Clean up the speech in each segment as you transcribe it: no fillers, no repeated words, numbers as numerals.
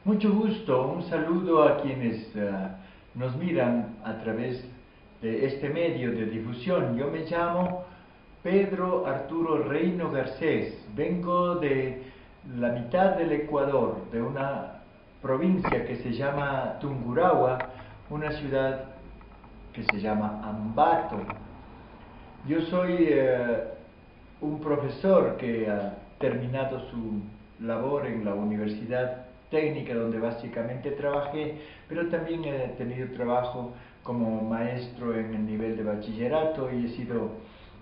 Mucho gusto, un saludo a quienes nos miran a través de este medio de difusión. Yo me llamo Pedro Arturo Reino Garcés, vengo de la mitad del Ecuador, de una provincia que se llama Tungurahua, una ciudad que se llama Ambato. Yo soy un profesor que ha terminado su labor en la Universidad Técnica, donde básicamente trabajé, pero también he tenido trabajo como maestro en el nivel de bachillerato y he sido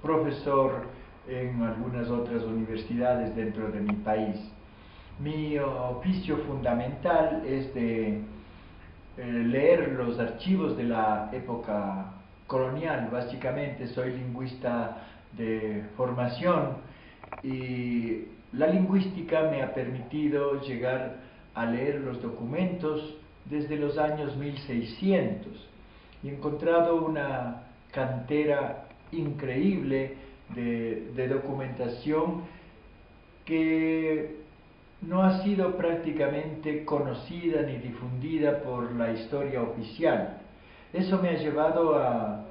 profesor en algunas otras universidades dentro de mi país. Mi oficio fundamental es de leer los archivos de la época colonial. Básicamente soy lingüista de formación y la lingüística me ha permitido llegar a leer los documentos desde los años 1600 y he encontrado una cantera increíble de documentación que no ha sido prácticamente conocida ni difundida por la historia oficial. Eso me ha llevado a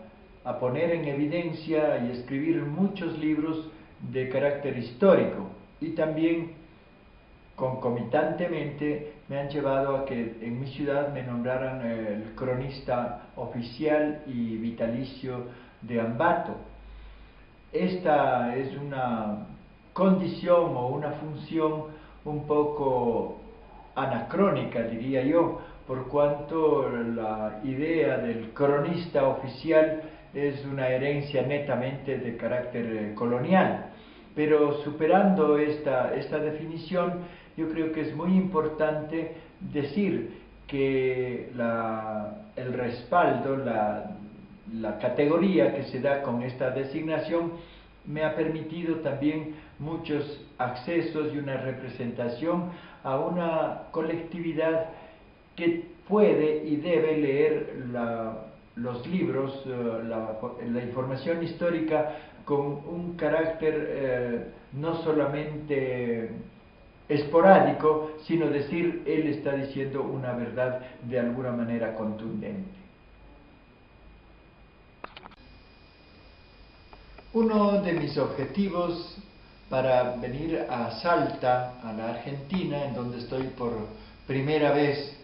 poner en evidencia y escribir muchos libros de carácter histórico y también concomitantemente me han llevado a que en mi ciudad me nombraran el cronista oficial y vitalicio de Ambato. Esta es una condición o una función un poco anacrónica, diría yo, por cuanto la idea del cronista oficial es una herencia netamente de carácter colonial. Pero superando esta definición, yo creo que es muy importante decir que el respaldo, la categoría que se da con esta designación me ha permitido también muchos accesos y una representación a una colectividad que puede y debe leer los libros, la información histórica con un carácter no solamente esporádico, sino decir, él está diciendo una verdad de alguna manera contundente. Uno de mis objetivos para venir a Salta, a la Argentina, en donde estoy por primera vez,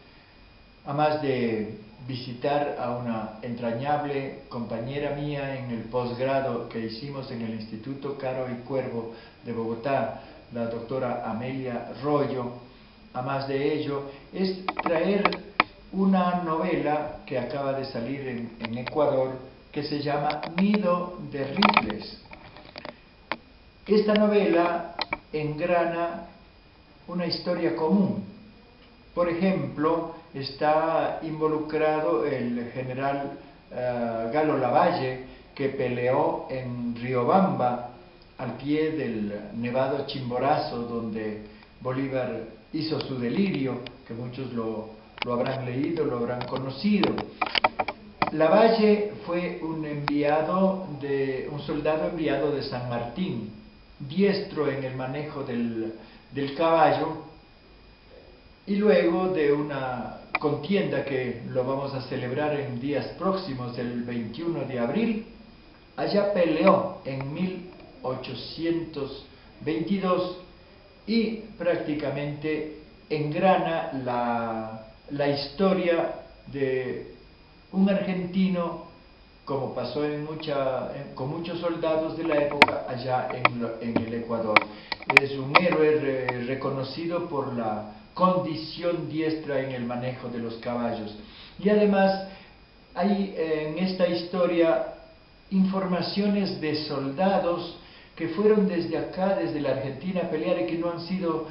además de visitar a una entrañable compañera mía en el posgrado que hicimos en el Instituto Caro y Cuervo de Bogotá, la doctora Amelia Royo, además de ello, es traer una novela que acaba de salir en Ecuador, que se llama Nido de Rifles. Esta novela engrana una historia común. Por ejemplo, está involucrado el general Galo Lavalle, que peleó en Riobamba, al pie del nevado Chimborazo, donde Bolívar hizo su delirio, que muchos lo habrán leído, lo habrán conocido. Lavalle fue un soldado enviado de San Martín, diestro en el manejo del caballo, y luego de una contienda que lo vamos a celebrar en días próximos, el 21 de abril, allá peleó en 1822 y prácticamente engrana la historia de un argentino, como pasó con muchos soldados de la época allá en el Ecuador. Es un héroe reconocido por la condición diestra en el manejo de los caballos. Y además hay en esta historia informaciones de soldados que fueron desde acá, desde la Argentina, a pelear y que no han sido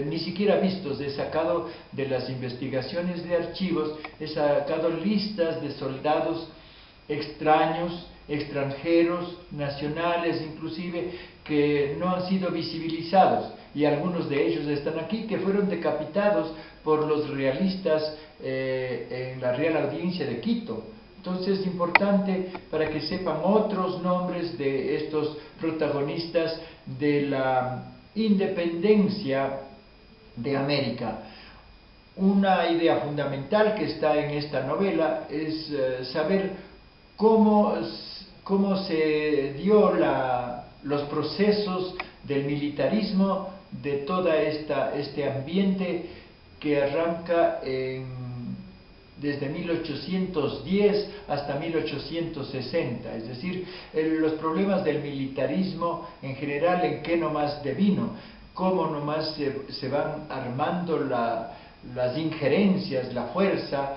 ni siquiera vistos. He sacado de las investigaciones de archivos, he sacado listas de soldados extraños, extranjeros, nacionales inclusive, que no han sido visibilizados, y algunos de ellos están aquí, que fueron decapitados por los realistas en la Real Audiencia de Quito. Entonces es importante para que sepan otros nombres de estos protagonistas de la independencia de América. Una idea fundamental que está en esta novela es saber cómo se dio los procesos del militarismo, de todo este ambiente que arranca desde 1810 hasta 1860, es decir, los problemas del militarismo en general, en qué nomás devino, cómo nomás se van armando las injerencias, la fuerza,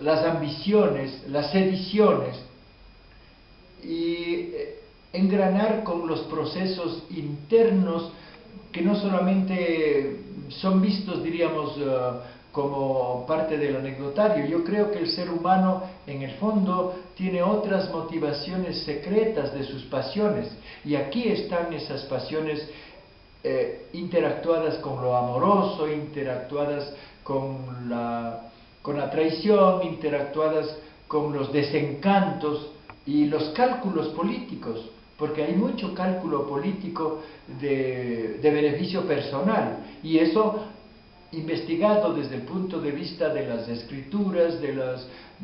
las ambiciones, las sediciones, y engranar con los procesos internos que no solamente son vistos, diríamos, como parte del anecdotario. Yo creo que el ser humano, en el fondo, tiene otras motivaciones secretas de sus pasiones, y aquí están esas pasiones interactuadas con lo amoroso, interactuadas con la traición, interactuadas con los desencantos y los cálculos políticos, porque hay mucho cálculo político de beneficio personal, y eso investigado desde el punto de vista de las escrituras,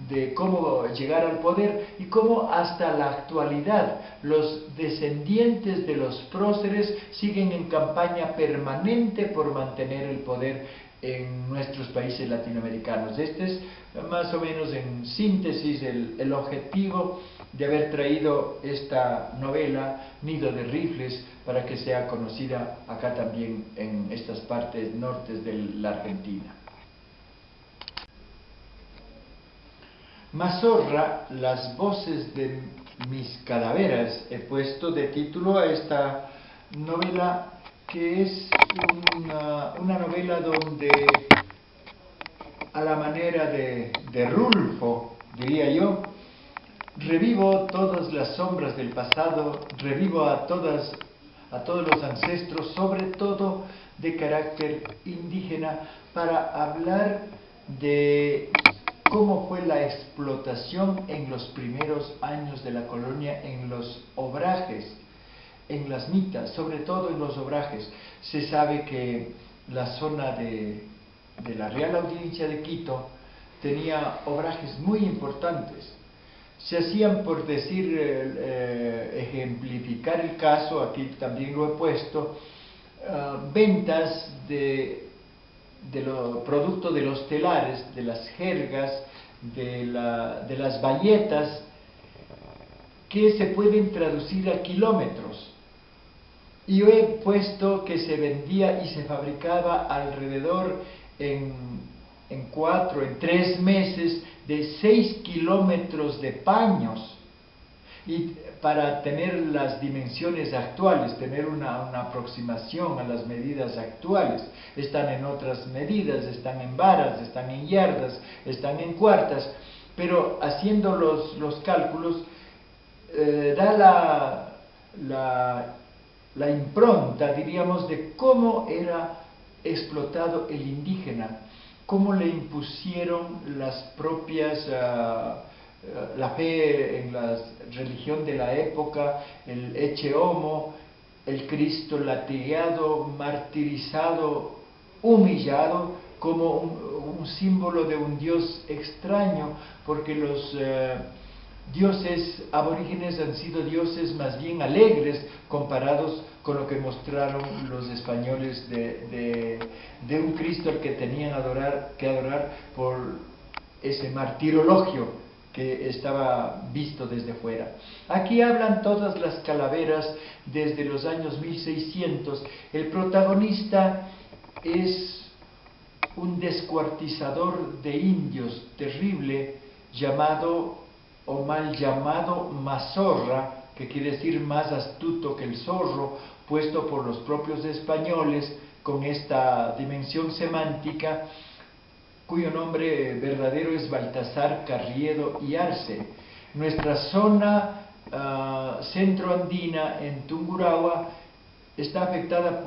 de cómo llegar al poder, y cómo hasta la actualidad los descendientes de los próceres siguen en campaña permanente por mantener el poder en nuestros países latinoamericanos. Este es más o menos en síntesis el objetivo de haber traído esta novela, Nido de Rifles, para que sea conocida acá también en estas partes nortes de la Argentina. Mazorra, las voces de mis calaveras, he puesto de título a esta novela, que es una novela donde, a la manera de Rulfo, diría yo, revivo todas las sombras del pasado, revivo a todos los ancestros, sobre todo de carácter indígena, para hablar de cómo fue la explotación en los primeros años de la colonia en los obrajes, en las mitas, sobre todo en los obrajes. Se sabe que la zona de la Real Audiencia de Quito tenía obrajes muy importantes. Se hacían, por decir, ejemplificar el caso, aquí también lo he puesto, ventas de los productos de los telares, de las jergas, de las bayetas, que se pueden traducir a kilómetros. Y yo he puesto que se vendía y se fabricaba alrededor en 3 meses, de 6 kilómetros de paños, y para tener las dimensiones actuales, tener una aproximación a las medidas actuales. Están en otras medidas, están en varas, están en yardas, están en cuartas, pero haciendo los cálculos da la impronta, diríamos, de cómo era explotado el indígena, cómo le impusieron las propias, la fe en la religión de la época, el Ecce Homo, el Cristo latigado, martirizado, humillado, como un símbolo de un Dios extraño, porque los dioses aborígenes han sido dioses más bien alegres comparados con lo que mostraron los españoles de un Cristo al que tenían que adorar por ese martirologio que estaba visto desde fuera. Aquí hablan todas las calaveras desde los años 1600. El protagonista es un descuartizador de indios terrible, llamado o mal llamado Mazorra, que quiere decir más astuto que el zorro, puesto por los propios españoles con esta dimensión semántica, cuyo nombre verdadero es Baltasar Carriedo y Arce. Nuestra zona centroandina en Tungurahua está afectada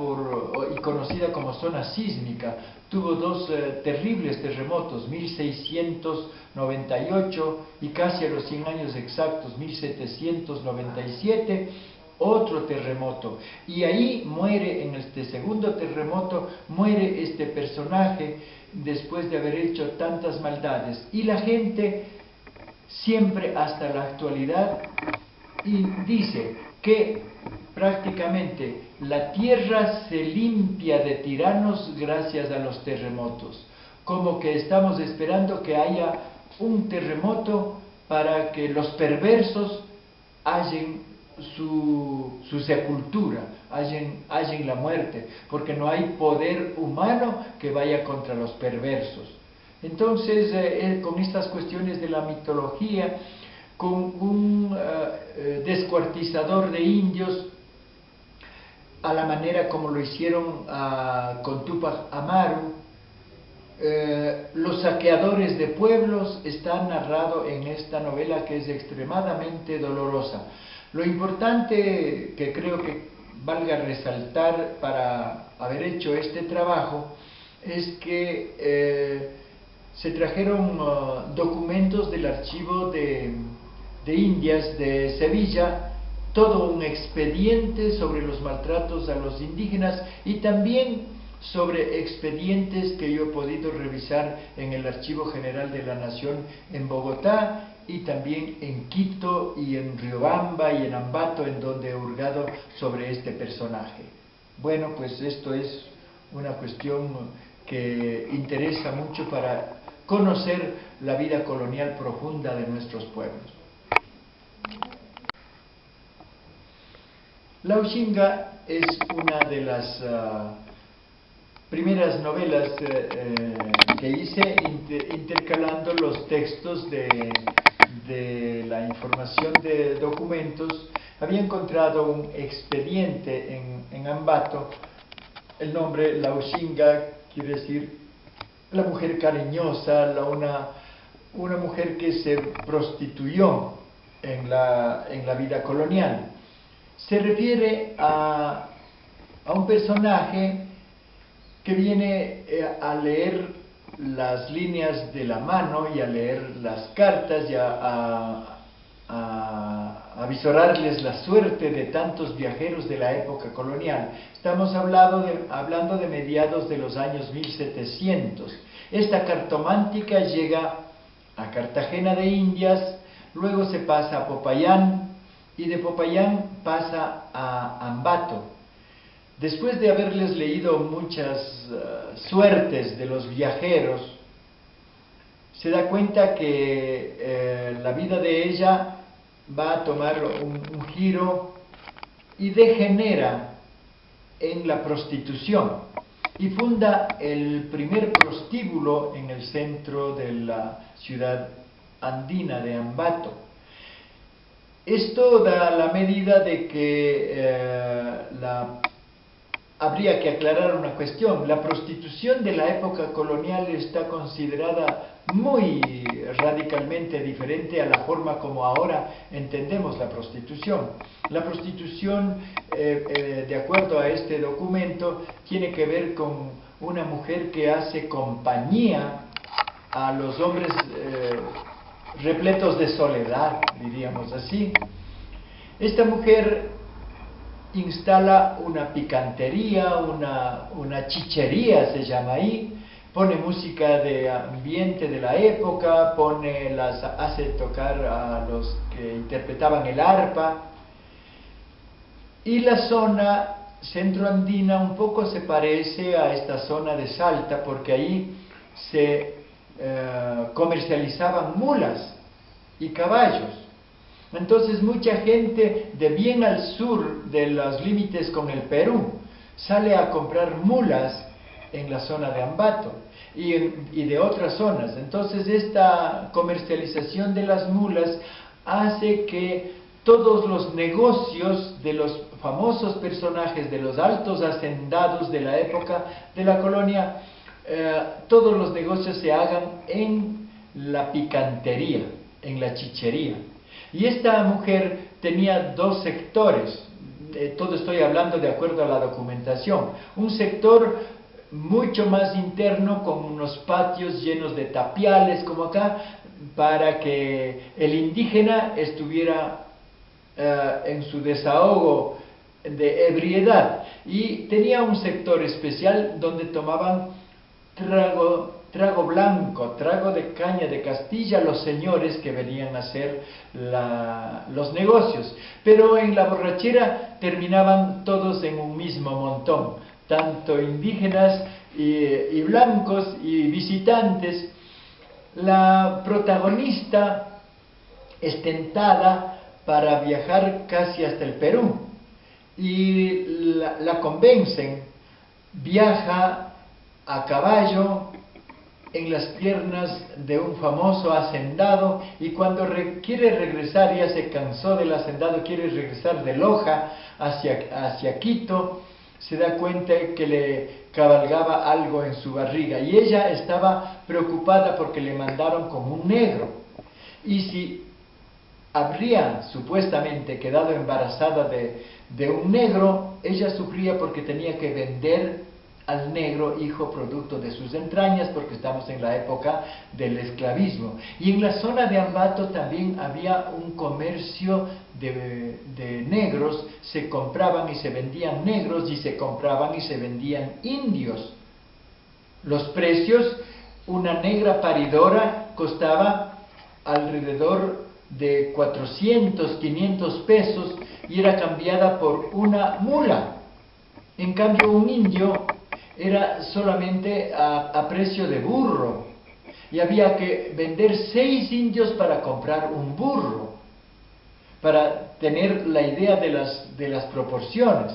y conocida como zona sísmica. Tuvo 2 terribles terremotos, 1698 y casi a los 100 años exactos, 1797, otro terremoto. Y ahí muere, en este segundo terremoto, muere este personaje después de haber hecho tantas maldades. Y la gente siempre hasta la actualidad y dice que prácticamente la tierra se limpia de tiranos gracias a los terremotos, como que estamos esperando que haya un terremoto para que los perversos hallen su sepultura, hallen la muerte, porque no hay poder humano que vaya contra los perversos. Entonces, con estas cuestiones de la mitología, con un descuartizador de indios, a la manera como lo hicieron con Túpac Amaru, los saqueadores de pueblos, está narrado en esta novela que es extremadamente dolorosa. Lo importante que creo que valga resaltar para haber hecho este trabajo es que se trajeron documentos del archivo de Indias de Sevilla, todo un expediente sobre los maltratos a los indígenas y también sobre expedientes que yo he podido revisar en el Archivo General de la Nación en Bogotá y también en Quito y en Riobamba y en Ambato, en donde he hurgado sobre este personaje. Bueno, pues esto es una cuestión que interesa mucho para conocer la vida colonial profunda de nuestros pueblos. La Ushinga es una de las primeras novelas que hice intercalando los textos de la información de documentos. Había encontrado un expediente en Ambato. El nombre La Ushinga quiere decir la mujer cariñosa, una mujer que se prostituyó en la vida colonial. Se refiere a un personaje que viene a leer las líneas de la mano y a leer las cartas y a avisorarles la suerte de tantos viajeros de la época colonial. Estamos hablando de mediados de los años 1700. Esta cartomántica llega a Cartagena de Indias, luego se pasa a Popayán y de Popayán pasa a Ambato. Después de haberles leído muchas suertes de los viajeros, se da cuenta que la vida de ella va a tomar un giro y degenera en la prostitución y funda el primer prostíbulo en el centro de la ciudad andina de Ambato. Esto da la medida de que habría que aclarar una cuestión. La prostitución de la época colonial está considerada muy radicalmente diferente a la forma como ahora entendemos la prostitución. La prostitución, de acuerdo a este documento, tiene que ver con una mujer que hace compañía a los hombres repletos de soledad, diríamos así. Esta mujer instala una picantería, una chichería se llama ahí, pone música de ambiente de la época, hace tocar a los que interpretaban el arpa, y la zona centroandina un poco se parece a esta zona de Salta, porque ahí se comercializaban mulas y caballos. Entonces mucha gente de bien al sur de los límites con el Perú sale a comprar mulas en la zona de Ambato y de otras zonas. Entonces esta comercialización de las mulas hace que todos los negocios de los famosos personajes, de los altos hacendados de la época de la colonia, todos los negocios se hagan en la picantería, en la chichería. Y esta mujer tenía dos sectores, todo estoy hablando de acuerdo a la documentación. Un sector mucho más interno, con unos patios llenos de tapiales, como acá, para que el indígena estuviera en su desahogo de ebriedad, y tenía un sector especial donde tomaban trago blanco, trago de caña de Castilla, los señores que venían a hacer los negocios, pero en la borrachera terminaban todos en un mismo montón, tanto indígenas y blancos y visitantes. La protagonista es tentada para viajar casi hasta el Perú y la convencen, viaja a caballo en las piernas de un famoso hacendado, y cuando quiere regresar, ya se cansó del hacendado, quiere regresar de Loja hacia Quito, se da cuenta que le cabalgaba algo en su barriga, y ella estaba preocupada porque le mandaron con un negro, y si habría supuestamente quedado embarazada de un negro, ella sufría porque tenía que vender al negro hijo producto de sus entrañas, porque estamos en la época del esclavismo. Y en la zona de Ambato también había un comercio de negros, se compraban y se vendían negros, y se compraban y se vendían indios. Los precios, una negra paridora costaba alrededor de 400, 500 pesos y era cambiada por una mula. En cambio, un indio era solamente a precio de burro, y había que vender 6 indios para comprar un burro, para tener la idea de las proporciones.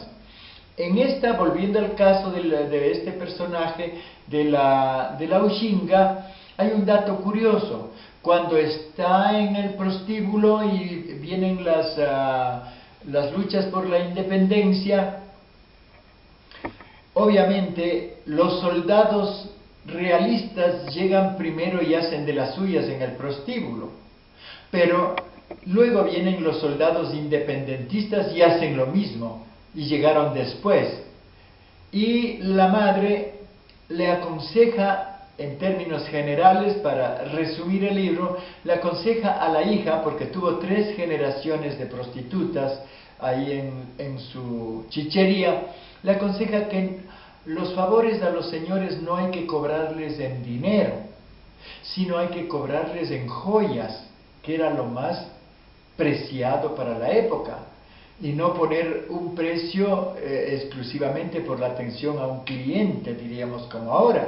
En esta, volviendo al caso de este personaje de la Uxinga, hay un dato curioso. Cuando está en el prostíbulo y vienen las luchas por la independencia, obviamente los soldados realistas llegan primero y hacen de las suyas en el prostíbulo, pero luego vienen los soldados independentistas y hacen lo mismo, y llegaron después. Y la madre le aconseja, en términos generales, para resumir el libro, le aconseja a la hija, porque tuvo 3 generaciones de prostitutas ahí en su chichería, le aconseja que los favores a los señores no hay que cobrarles en dinero, sino hay que cobrarles en joyas, que era lo más preciado para la época, y no poner un precio exclusivamente por la atención a un cliente, diríamos como ahora.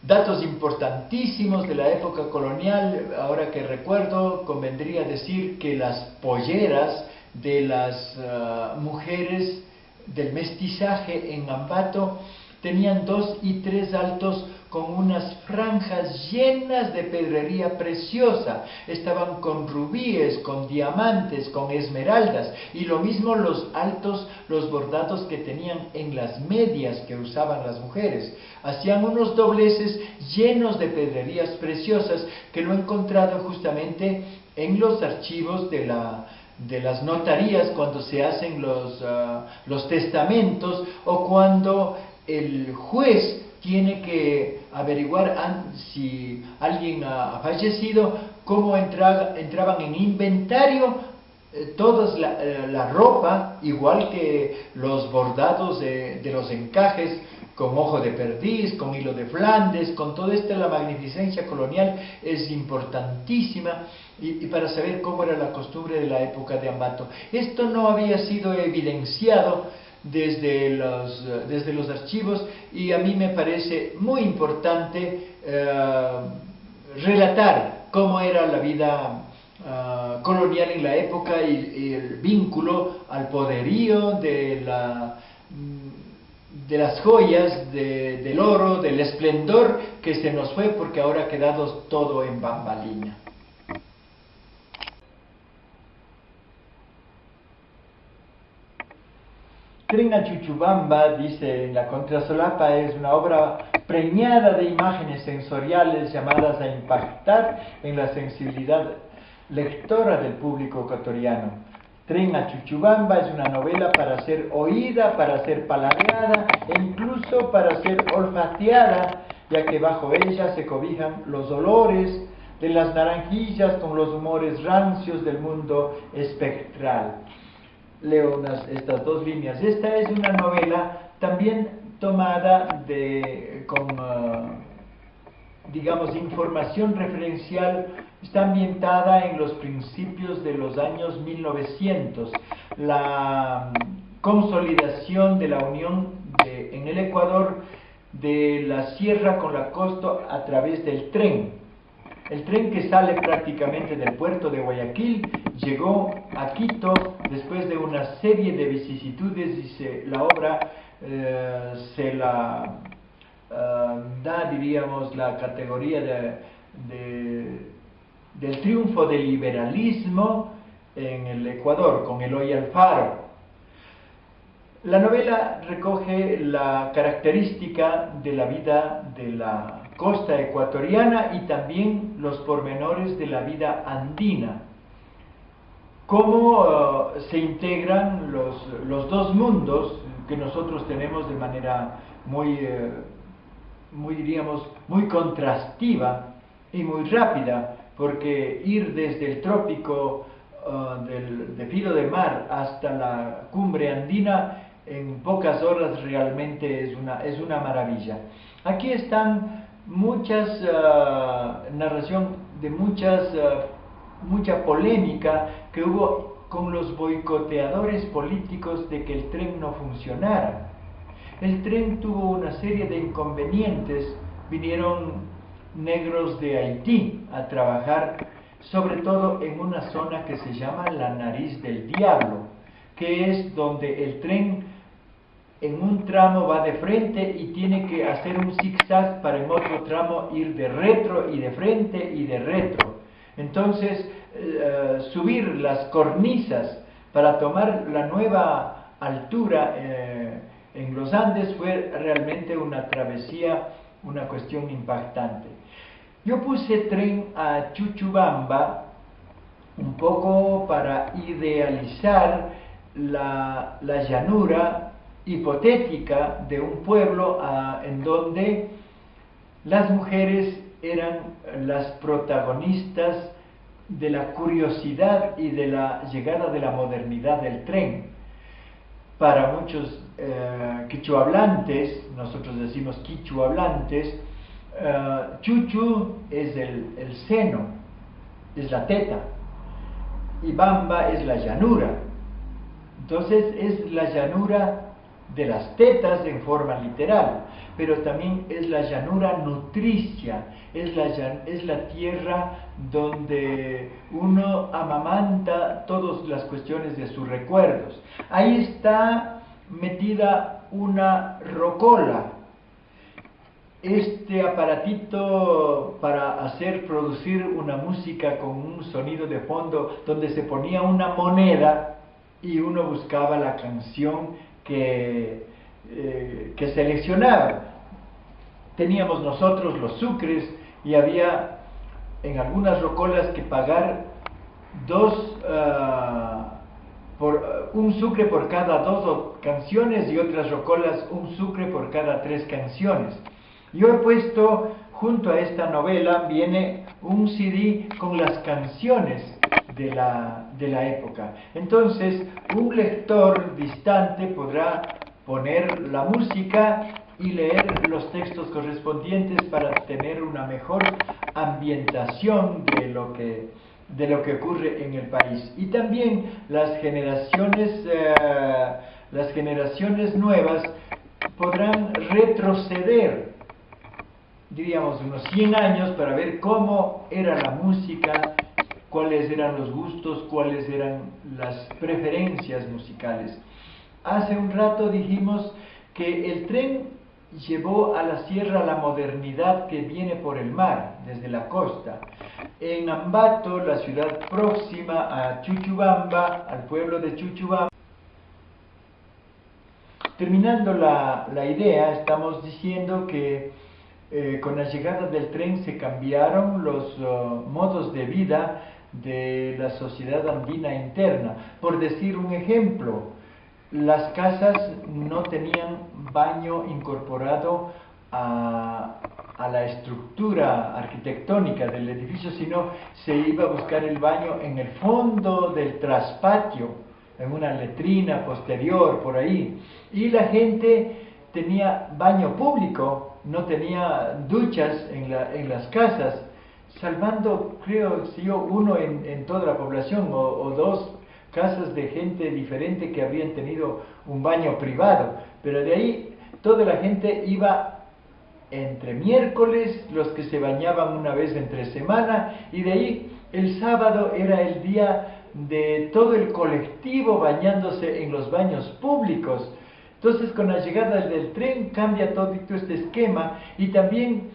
Datos importantísimos de la época colonial, ahora que recuerdo, convendría decir que las polleras de las mujeres del mestizaje en Ambato tenían 2 y 3 altos con unas franjas llenas de pedrería preciosa, estaban con rubíes, con diamantes, con esmeraldas, y lo mismo los altos, los bordados que tenían en las medias que usaban las mujeres. Hacían unos dobleces llenos de pedrerías preciosas, que lo he encontrado justamente en los archivos de las notarías, cuando se hacen los testamentos, o cuando el juez tiene que averiguar si alguien ha fallecido, cómo entraban en inventario toda la ropa, igual que los bordados de los encajes, con ojo de perdiz, con hilo de Flandes, con toda la magnificencia colonial es importantísima, y para saber cómo era la costumbre de la época de Ambato. Esto no había sido evidenciado desde los archivos, y a mí me parece muy importante relatar cómo era la vida colonial en la época, y el vínculo al poderío de las joyas, del oro, del esplendor que se nos fue, porque ahora ha quedado todo en bambalina. Tren a Chuchubamba, dice en la contrasolapa, es una obra preñada de imágenes sensoriales llamadas a impactar en la sensibilidad lectora del público ecuatoriano. Tren a Chuchubamba es una novela para ser oída, para ser paladeada e incluso para ser olfateada, ya que bajo ella se cobijan los olores de las naranjillas con los humores rancios del mundo espectral. Leo estas dos líneas. Esta es una novela también tomada digamos, información referencial. Está ambientada en los principios de los años 1900. La consolidación de la unión en el Ecuador de la sierra con la costa a través del tren. El tren que sale prácticamente del puerto de Guayaquil llegó a Quito después de una serie de vicisitudes y la obra se la da, diríamos, la categoría del triunfo del liberalismo en el Ecuador con Eloy Alfaro. La novela recoge la característica de la vida de la costa ecuatoriana y también los pormenores de la vida andina. Cómo se integran los dos mundos que nosotros tenemos de manera diríamos, muy contrastiva y muy rápida, porque ir desde el trópico de filo de mar hasta la cumbre andina en pocas horas realmente es una maravilla. Aquí están muchas narración de mucha polémica que hubo con los boicoteadores políticos de que el tren no funcionara. El tren tuvo una serie de inconvenientes. Vinieron negros de Haití a trabajar, sobre todo en una zona que se llama la Nariz del Diablo, que es donde el tren en un tramo va de frente y tiene que hacer un zigzag para en otro tramo ir de retro y de frente y de retro. Entonces, subir las cornisas para tomar la nueva altura en los Andes fue realmente una travesía, una cuestión impactante. Yo puse tren a Chuchubamba un poco para idealizar la llanura hipotética de un pueblo en donde las mujeres eran las protagonistas de la curiosidad y de la llegada de la modernidad del tren. Para muchos quichuahablantes, nosotros decimos quichuahablantes, chuchu es el seno, es la teta, y bamba es la llanura. Entonces es la llanura de las tetas en forma literal, pero también es la llanura nutricia, es la tierra donde uno amamanta todas las cuestiones de sus recuerdos. Ahí está metida una rocola, este aparatito para producir una música con un sonido de fondo donde se ponía una moneda y uno buscaba la canción que seleccionaba. Teníamos nosotros los sucres y había en algunas rocolas que pagar un sucre por cada 2 canciones y otras rocolas un sucre por cada 3 canciones. Yo he puesto junto a esta novela, viene un CD con las canciones de la época. Entonces, un lector distante podrá poner la música y leer los textos correspondientes para tener una mejor ambientación de lo que ocurre en el país. Y también las generaciones nuevas podrán retroceder, diríamos, unos 100 años para ver cómo era la música, cuáles eran los gustos, cuáles eran las preferencias musicales. Hace un rato dijimos que el tren llevó a la sierra la modernidad que viene por el mar, desde la costa. En Ambato, la ciudad próxima a Chuchubamba, al pueblo de Chuchubamba, terminando la idea, estamos diciendo que con la llegada del tren se cambiaron los modos de vida de la sociedad andina interna. Por decir un ejemplo, las casas no tenían baño incorporado a a la estructura arquitectónica del edificio, sino se iba a buscar el baño en el fondo del traspatio, en una letrina posterior, por ahí. Y la gente tenía baño público, no tenía duchas en las casas, salvando, creo, si yo, uno en toda la población, o dos casas de gente diferente que habrían tenido un baño privado. Pero de ahí toda la gente iba entre miércoles, los que se bañaban una vez entre semana, y de ahí el sábado era el día de todo el colectivo bañándose en los baños públicos. Entonces, con la llegada del tren cambia todo este esquema, y también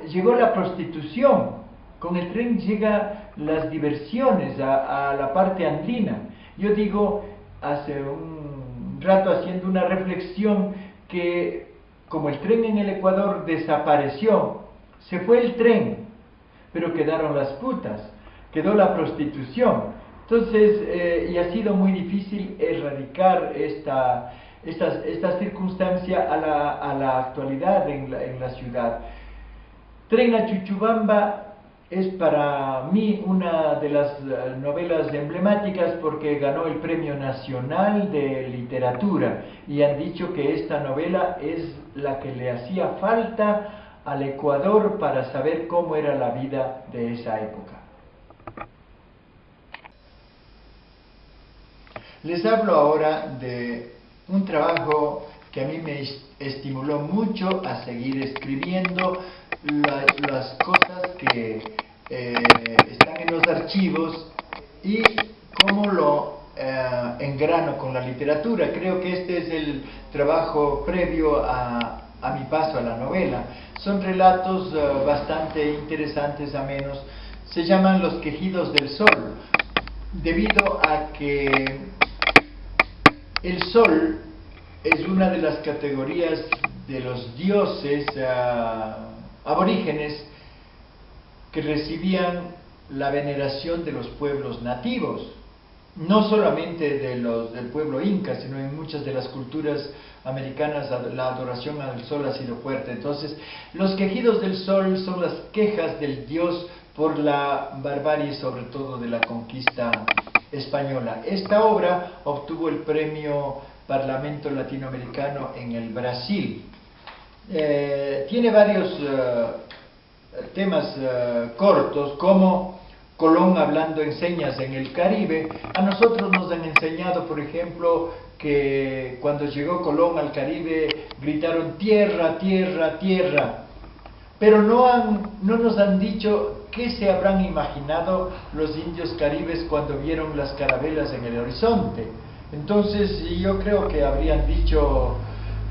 llegó la prostitución. Con el tren llegan las diversiones a la parte andina. Yo digo, hace un rato haciendo una reflexión, que como el tren en el Ecuador desapareció, se fue el tren, pero quedaron las putas, quedó la prostitución. Entonces, y ha sido muy difícil erradicar esta circunstancia a la actualidad en la ciudad. Tren a Chuchubamba es para mí una de las novelas emblemáticas, porque ganó el Premio Nacional de Literatura, y han dicho que esta novela es la que le hacía falta al Ecuador para saber cómo era la vida de esa época. Les hablo ahora de un trabajo que a mí me estimuló mucho a seguir escribiendo las cosas que están en los archivos, y cómo lo engrano con la literatura. Creo que este es el trabajo previo a mi paso a la novela. Son relatos bastante interesantes, amenos. Se llaman Los Quejidos del Sol, debido a que el sol es una de las categorías de los dioses aborígenes que recibían la veneración de los pueblos nativos, no solamente del pueblo inca, sino en muchas de las culturas americanas la adoración al sol ha sido fuerte. Entonces, los quejidos del sol son las quejas del dios por la barbarie, sobre todo de la conquista española. Esta obra obtuvo el premio Parlamento Latinoamericano en el Brasil. Tiene varios temas cortos, como Colón hablando en señas en el Caribe. A nosotros nos han enseñado, por ejemplo, que cuando llegó Colón al Caribe gritaron tierra, tierra, tierra, pero no nos han dicho qué se habrán imaginado los indios caribes cuando vieron las carabelas en el horizonte. Entonces yo creo que habrían dicho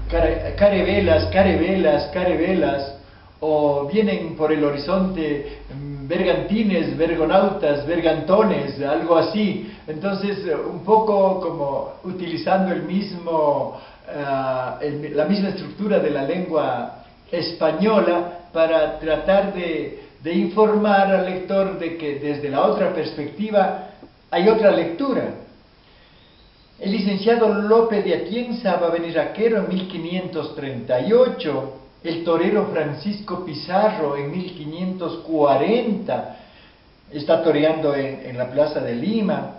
carevelas, carevelas, carevelas, o vienen por el horizonte bergantines, bergonautas, bergantones, algo así. Entonces, un poco como utilizando la misma estructura de la lengua española, para tratar de informar al lector de que desde la otra perspectiva hay otra lectura. El licenciado Lope de Atienza va a venir a Quero en 1538, el torero Francisco Pizarro en 1540, está toreando en la Plaza de Lima.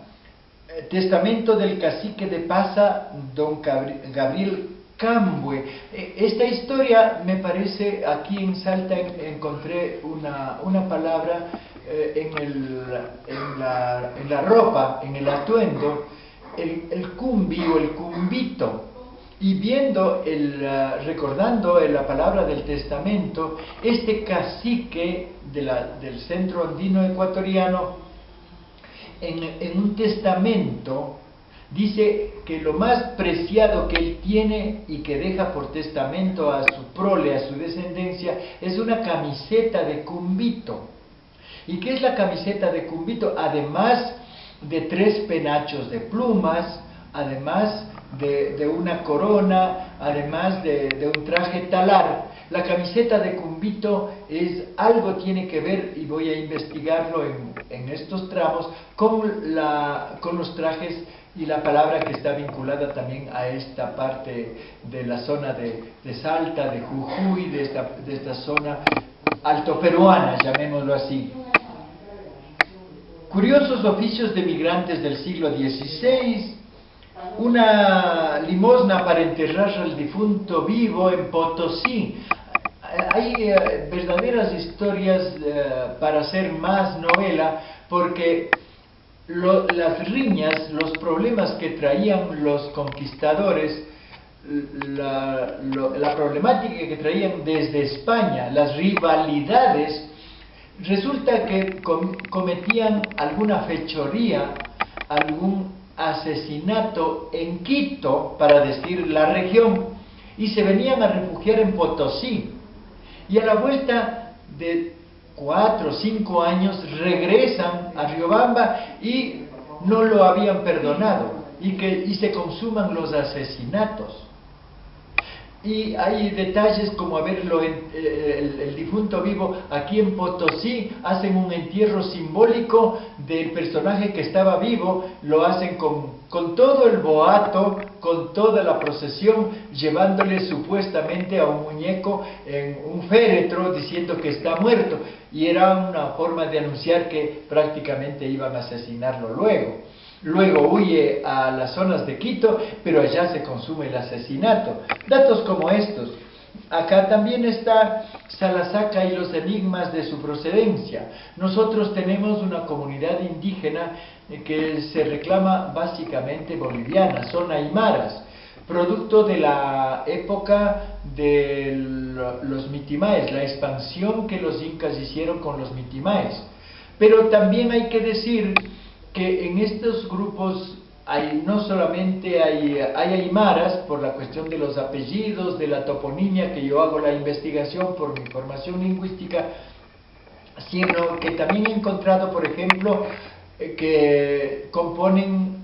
Testamento del cacique de Paza, don Gabriel Cambue. Esta historia me parece, aquí en Salta encontré una palabra en la ropa, en el atuendo, el cumbi o el cumbito. Y viendo, recordando la palabra del testamento, este cacique del centro andino ecuatoriano, en un testamento, dice que lo más preciado que él tiene y que deja por testamento a su prole, a su descendencia, es una camiseta de cumbito. ¿Y qué es la camiseta de cumbito? Además de 3 penachos de plumas, además de una corona, además de un traje talar. La camiseta de cumbito tiene que ver, y voy a investigarlo en estos tramos, con los trajes y la palabra que está vinculada también a esta parte de la zona de Salta, de Jujuy, de esta zona altoperuana, llamémoslo así. Curiosos oficios de migrantes del siglo XVI, una limosna para enterrar al difunto vivo en Potosí. Hay verdaderas historias para hacer más novela, porque las riñas, los problemas que traían los conquistadores, la problemática que traían desde España, las rivalidades, resulta que cometían alguna fechoría, algún asesinato en Quito, para decir la región, y se venían a refugiar en Potosí. Y a la vuelta de 4 o 5 años regresan a Riobamba y no lo habían perdonado, y se consuman los asesinatos. Y hay detalles como verlo el difunto vivo aquí en Potosí, hacen un entierro simbólico del personaje que estaba vivo, lo hacen con todo el boato, con toda la procesión, llevándole supuestamente a un muñeco en un féretro diciendo que está muerto, y era una forma de anunciar que prácticamente iban a asesinarlo luego. Luego huye a las zonas de Quito, pero allá se consume el asesinato. Datos como estos. Acá también está Salasaca y los enigmas de su procedencia. Nosotros tenemos una comunidad indígena que se reclama básicamente boliviana, son aymaras, producto de la época de los mitimaes, la expansión que los incas hicieron con los mitimaes. Pero también hay que decir que en estos grupos no solamente hay aymaras, por la cuestión de los apellidos, de la toponimia, que yo hago la investigación por mi formación lingüística, sino que también he encontrado, por ejemplo, que componen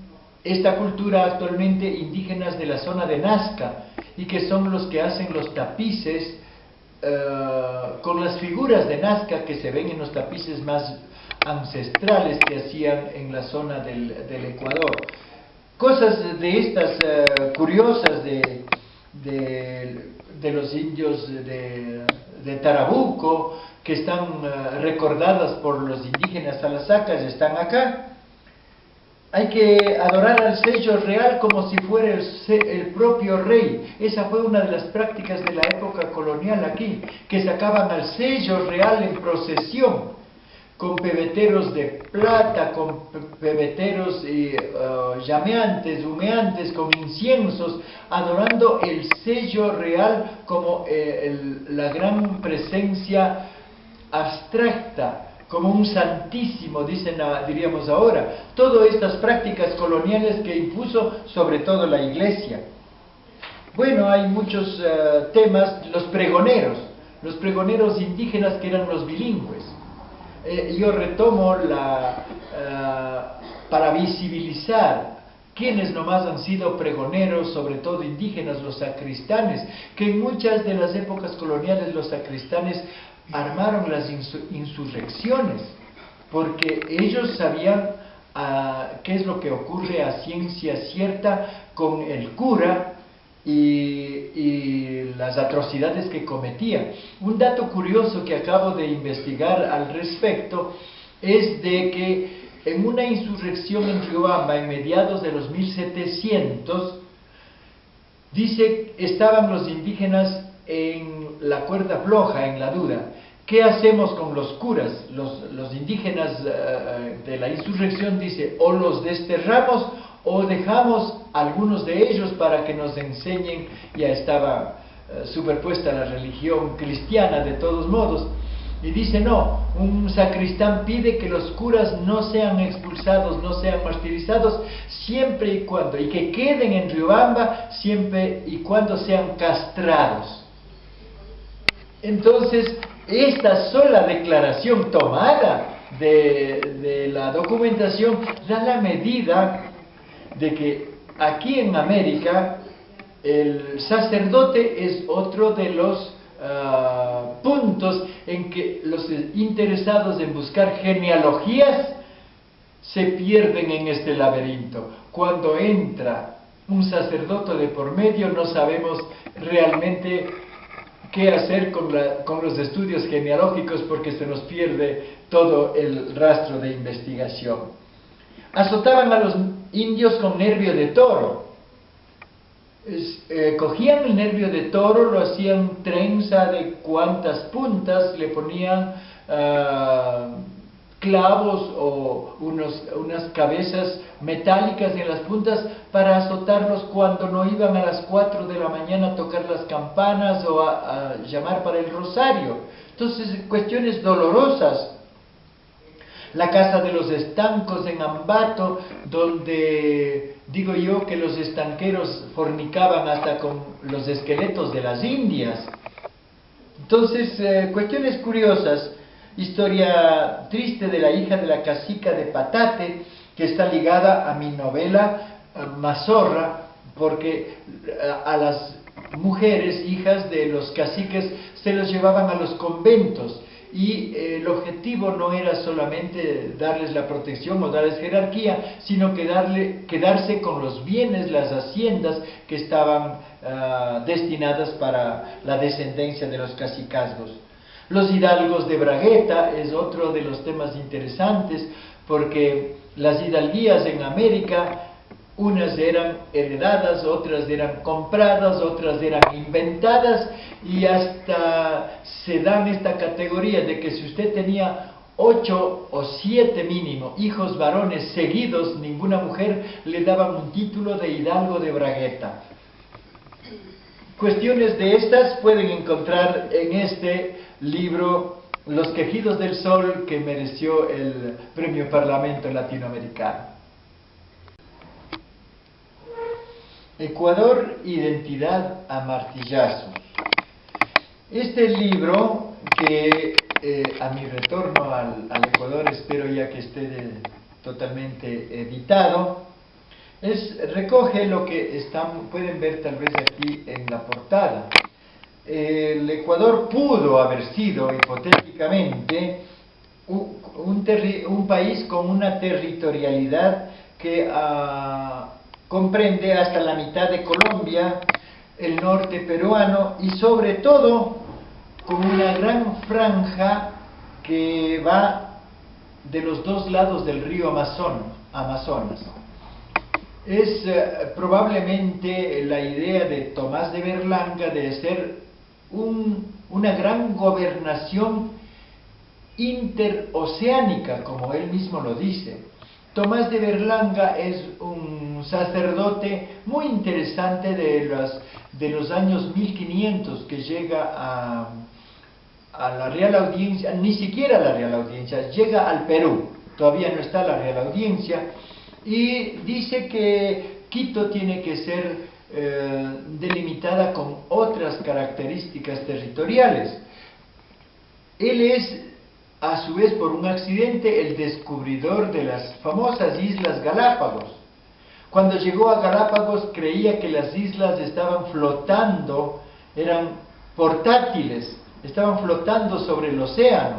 esta cultura actualmente indígenas de la zona de Nazca, y que son los que hacen los tapices con las figuras de Nazca que se ven en los tapices más ancestrales que hacían en la zona del Ecuador. Cosas de estas curiosas de los indios de Tarabuco, que están recordadas por los indígenas salasacas, están acá. Hay que adorar al sello real como si fuera el propio rey. Esa fue una de las prácticas de la época colonial aquí, que sacaban al sello real en procesión, con pebeteros de plata, con pebeteros llameantes, humeantes, con inciensos, adorando el sello real como la gran presencia abstracta, como un santísimo, diríamos ahora. Todas estas prácticas coloniales que impuso sobre todo la Iglesia. Bueno, hay muchos temas, los pregoneros indígenas que eran los bilingües. Yo retomo para visibilizar quienes nomás han sido pregoneros, sobre todo indígenas, los sacristanes, que en muchas de las épocas coloniales los sacristanes armaron las insurrecciones, porque ellos sabían qué es lo que ocurre a ciencia cierta con el cura y las atrocidades que cometía. Un dato curioso que acabo de investigar al respecto es de que en una insurrección en Riobamba en mediados de los 1700, dice, estaban los indígenas en la cuerda floja, en la duda. ¿Qué hacemos con los curas? Los indígenas de la insurrección dice, o los desterramos o dejamos algunos de ellos para que nos enseñen. Ya estaba superpuesta la religión cristiana de todos modos, y dice no, un sacristán pide que los curas no sean expulsados, no sean martirizados, siempre y cuando, y que queden en Riobamba siempre y cuando sean castrados. Entonces, esta sola declaración tomada de la documentación da la medida de que aquí en América el sacerdote es otro de los puntos en que los interesados en buscar genealogías se pierden en este laberinto. cuando entra un sacerdote de por medio, no sabemos realmente qué hacer con los estudios genealógicos, porque se nos pierde todo el rastro de investigación. Azotaban a los indios con nervio de toro. Cogían el nervio de toro, lo hacían trenza de cuantas puntas, le ponían clavos o unas cabezas metálicas en las puntas para azotarlos cuando no iban a las 4 de la mañana a tocar las campanas o a llamar para el rosario. Entonces, cuestiones dolorosas. La casa de los estancos en Ambato, donde digo yo que los estanqueros fornicaban hasta con los esqueletos de las indias. Entonces, cuestiones curiosas. Historia triste de la hija de la cacica de Patate, que está ligada a mi novela Mazorra, porque a las mujeres, hijas de los caciques, se los llevaban a los conventos, y el objetivo no era solamente darles la protección o darles jerarquía, sino quedarse con los bienes, las haciendas que estaban destinadas para la descendencia de los cacicazgos. Los hidalgos de Bragueta es otro de los temas interesantes, porque las hidalguías en América, unas eran heredadas, otras eran compradas, otras eran inventadas, y hasta se dan esta categoría de que si usted tenía 8 o 7 mínimo hijos varones seguidos, ninguna mujer le daba un título de hidalgo de Bragueta. Cuestiones de estas pueden encontrar en este libro Los quejidos del sol, que mereció el Premio Parlamento Latinoamericano. Ecuador, identidad a martillazos. Este libro, que a mi retorno al Ecuador espero ya que esté totalmente editado, recoge lo que pueden ver tal vez aquí en la portada. El Ecuador pudo haber sido, hipotéticamente, un país con una territorialidad que comprende hasta la mitad de Colombia, el norte peruano, y sobre todo con una gran franja que va de los dos lados del río Amazonas. Es probablemente la idea de Tomás de Berlanga de ser una gran gobernación interoceánica, como él mismo lo dice. Tomás de Berlanga es un sacerdote muy interesante de los años 1500, que llega a la Real Audiencia, ni siquiera a la Real Audiencia, llega al Perú, todavía no está la Real Audiencia, y dice que Quito tiene que ser delimitada con otras características territoriales. Él es, a su vez, por un accidente, el descubridor de las famosas Islas Galápagos. Cuando llegó a Galápagos creía que las islas estaban flotando, eran portátiles, estaban flotando sobre el océano.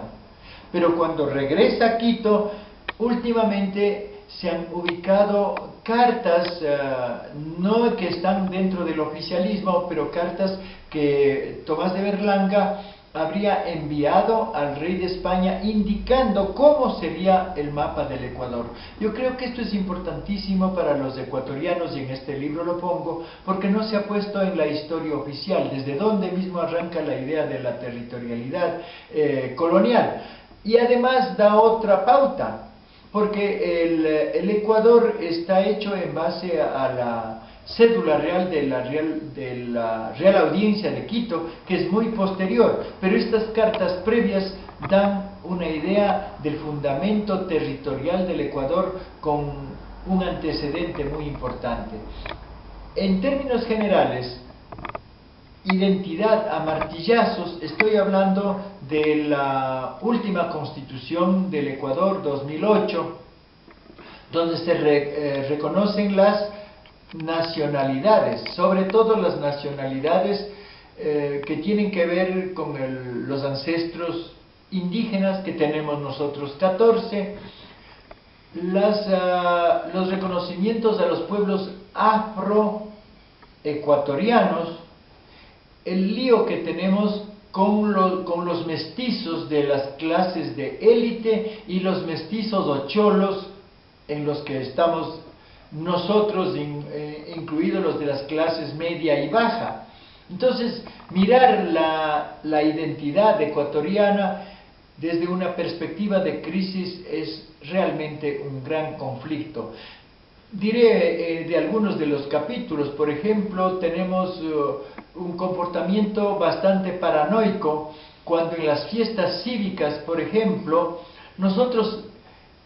Pero cuando regresa a Quito, últimamente se han ubicado cartas, no que están dentro del oficialismo, pero cartas que Tomás de Berlanga habría enviado al rey de España indicando cómo sería el mapa del Ecuador. Yo creo que esto es importantísimo para los ecuatorianos, y en este libro lo pongo, porque no se ha puesto en la historia oficial, desde donde mismo arranca la idea de la territorialidad colonial. Y además da otra pauta, porque el Ecuador está hecho en base a la cédula real de la Real Audiencia de Quito, que es muy posterior, pero estas cartas previas dan una idea del fundamento territorial del Ecuador con un antecedente muy importante. En términos generales, identidad a martillazos, estoy hablando de la última Constitución del Ecuador, 2008, donde se reconocen las nacionalidades, sobre todo las nacionalidades que tienen que ver con los ancestros indígenas, que tenemos nosotros 14, los reconocimientos a los pueblos afroecuatorianos, el lío que tenemos con los mestizos de las clases de élite y los mestizos o cholos en los que estamos nosotros, incluidos los de las clases media y baja. Entonces, mirar la identidad ecuatoriana desde una perspectiva de crisis es realmente un gran conflicto. Diré de algunos de los capítulos. Por ejemplo, tenemos un comportamiento bastante paranoico cuando en las fiestas cívicas, por ejemplo, nosotros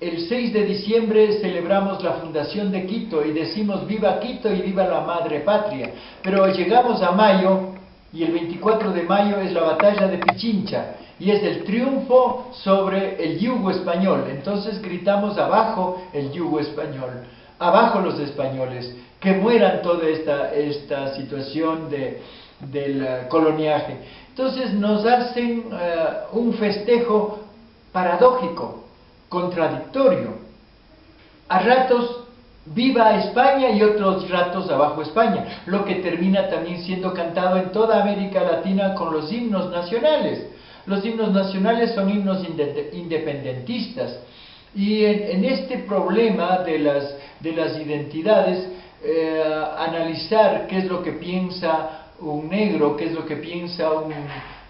el 6 de diciembre celebramos la fundación de Quito y decimos viva Quito y viva la madre patria, pero llegamos a mayo y el 24 de mayo es la batalla de Pichincha y es el triunfo sobre el yugo español. Entonces gritamos abajo el yugo español, abajo los españoles, que mueran toda esta situación del coloniaje. Entonces nos hacen un festejo paradójico, contradictorio. A ratos viva España y otros ratos abajo España, lo que termina también siendo cantado en toda América Latina con los himnos nacionales. Los himnos nacionales son himnos independentistas. Y en este problema de las identidades, analizar qué es lo que piensa un negro, qué es lo que piensa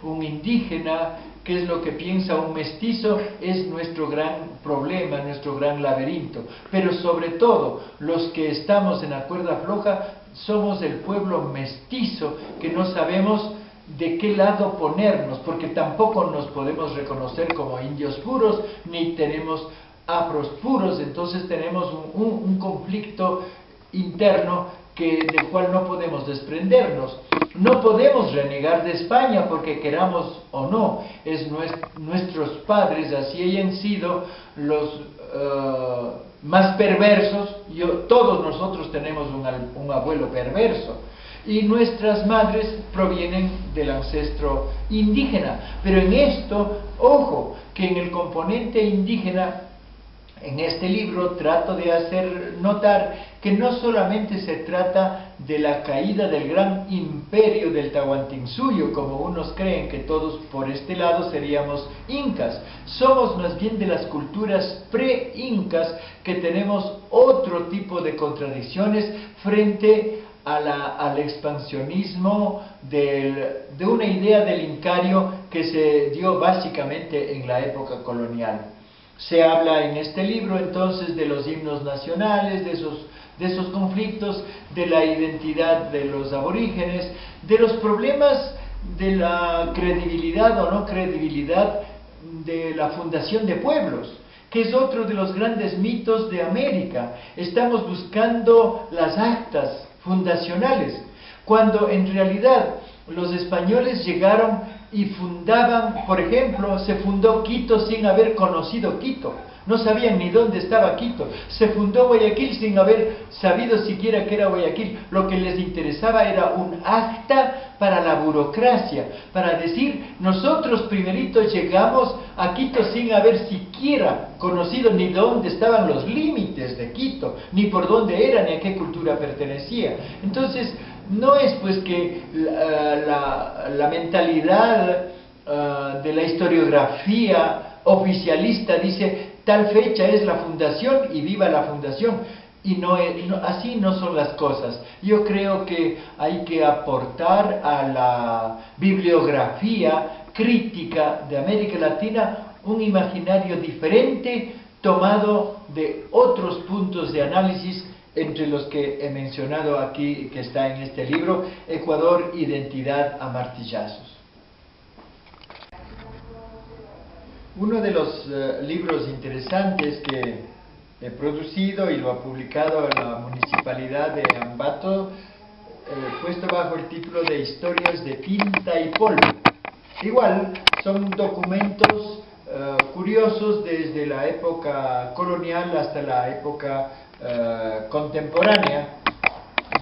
un indígena, qué es lo que piensa un mestizo, es nuestro gran problema, nuestro gran laberinto. Pero sobre todo, los que estamos en la cuerda floja, somos el pueblo mestizo, que no sabemos de qué lado ponernos, porque tampoco nos podemos reconocer como indios puros, ni tenemos afros puros. Entonces tenemos un conflicto interno del cual no podemos desprendernos. No podemos renegar de España porque queramos o no, nuestros padres, así hayan sido los más perversos. Todos nosotros tenemos un abuelo perverso, y nuestras madres provienen del ancestro indígena. Pero en esto, ojo, que en el componente indígena, en este libro trato de hacer notar que no solamente se trata de la caída del gran imperio del Tahuantinsuyo, como unos creen que todos por este lado seríamos incas. Somos más bien de las culturas pre-incas, que tenemos otro tipo de contradicciones frente al expansionismo de una idea del incario que se dio básicamente en la época colonial. Se habla en este libro entonces de los himnos nacionales, de esos conflictos, de la identidad de los aborígenes, de los problemas de la credibilidad o no credibilidad de la fundación de pueblos, que es otro de los grandes mitos de América. Estamos buscando las actas fundacionales, cuando en realidad los españoles llegaron y fundaban. Por ejemplo, se fundó Quito sin haber conocido Quito, no sabían ni dónde estaba Quito. Se fundó Guayaquil sin haber sabido siquiera que era Guayaquil. Lo que les interesaba era un acta para la burocracia, para decir, nosotros primeritos llegamos a Quito sin haber siquiera conocido ni dónde estaban los límites de Quito, ni por dónde era, ni a qué cultura pertenecía. Entonces, no es pues que la mentalidad de la historiografía oficialista dice tal fecha es la fundación y viva la fundación, y así no son las cosas. Yo creo que hay que aportar a la bibliografía crítica de América Latina un imaginario diferente, tomado de otros puntos de análisis, entre los que he mencionado aquí, que está en este libro, Ecuador, Identidad a martillazos. Uno de los libros interesantes que he producido y lo ha publicado la Municipalidad de Ambato, puesto bajo el título de Historias de Tinta y Polvo. Igual, son documentos curiosos desde la época colonial hasta la época contemporánea,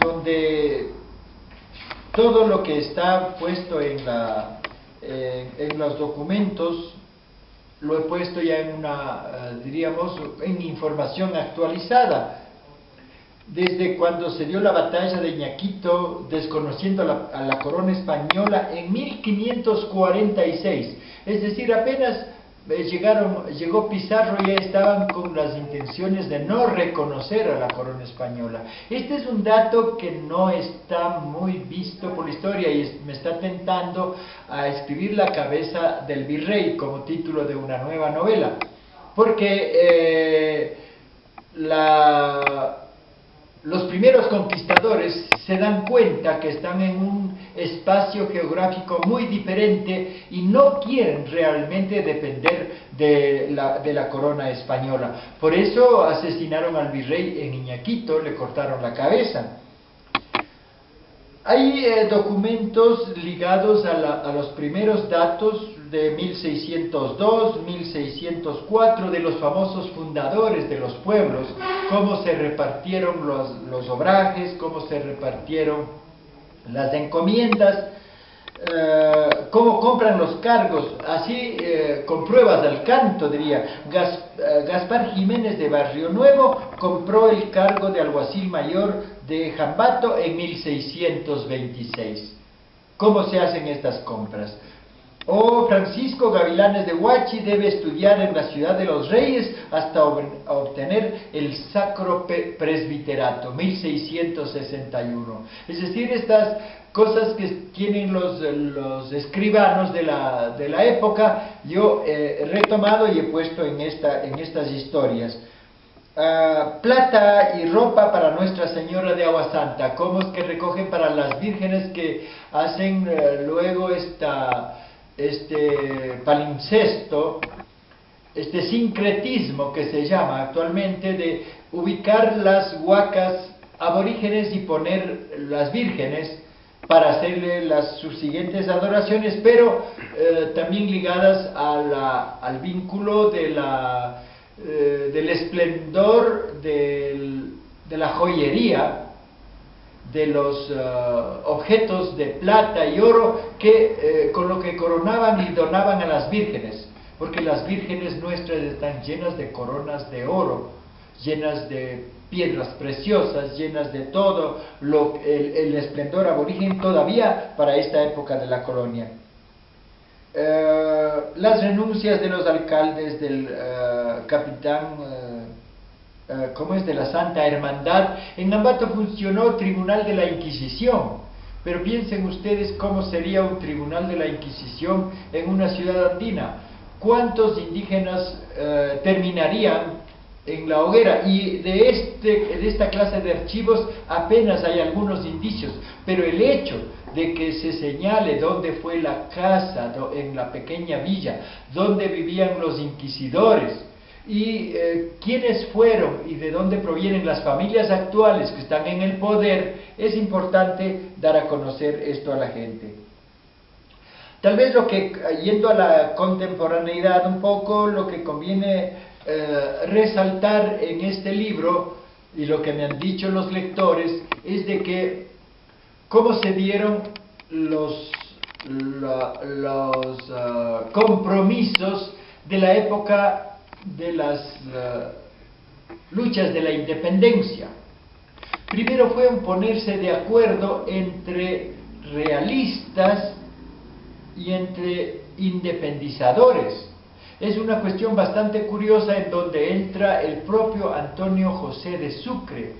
donde todo lo que está puesto en los documentos lo he puesto ya en diríamos, en información actualizada. Desde cuando se dio la batalla de Ñaquito, desconociendo a la corona española en 1546, es decir, apenas llegó Pizarro y ya estaban con las intenciones de no reconocer a la corona española. Este es un dato que no está muy visto por la historia y me está tentando a escribir La cabeza del virrey como título de una nueva novela, porque los primeros conquistadores se dan cuenta que están en un espacio geográfico muy diferente y no quieren realmente depender de la corona española. Por eso asesinaron al virrey en Iñaquito, le cortaron la cabeza. Hay documentos ligados a los primeros datos de 1602, 1604, de los famosos fundadores de los pueblos, cómo se repartieron los obrajes, cómo se repartieron las encomiendas, cómo compran los cargos, así con pruebas al canto diría. Gaspar Jiménez de Barrio Nuevo compró el cargo de alguacil mayor de Jambato en 1626. ¿Cómo se hacen estas compras? Francisco Gavilanes de Huachi debe estudiar en la ciudad de los Reyes hasta obtener el sacro presbiterato, 1661. Es decir, estas cosas que tienen los escribanos de la época, yo he retomado y he puesto en estas historias. Plata y ropa para Nuestra Señora de Agua Santa, cómo es que recogen para las vírgenes que hacen luego este palimpsesto, este sincretismo que se llama actualmente, de ubicar las huacas aborígenes y poner las vírgenes para hacerle las subsiguientes adoraciones, pero también ligadas al vínculo del esplendor de la joyería, de los objetos de plata y oro con lo que coronaban y donaban a las vírgenes, porque las vírgenes nuestras están llenas de coronas de oro, llenas de piedras preciosas, llenas de todo el esplendor aborigen todavía para esta época de la colonia. Las renuncias de los alcaldes, del capitán de la Santa Hermandad. En Ambato funcionó Tribunal de la Inquisición, pero piensen ustedes cómo sería un Tribunal de la Inquisición en una ciudad andina. ¿Cuántos indígenas terminarían en la hoguera? Y de esta clase de archivos apenas hay algunos indicios, pero el hecho de que se señale dónde fue la casa en la pequeña villa, dónde vivían los inquisidores, y quiénes fueron y de dónde provienen las familias actuales que están en el poder, es importante dar a conocer esto a la gente. Tal vez yendo a la contemporaneidad un poco, lo que conviene resaltar en este libro, y lo que me han dicho los lectores, es de que cómo se dieron los compromisos de la época de las luchas de la independencia. Primero fue un ponerse de acuerdo entre realistas y entre independizadores. Es una cuestión bastante curiosa en donde entra el propio Antonio José de Sucre.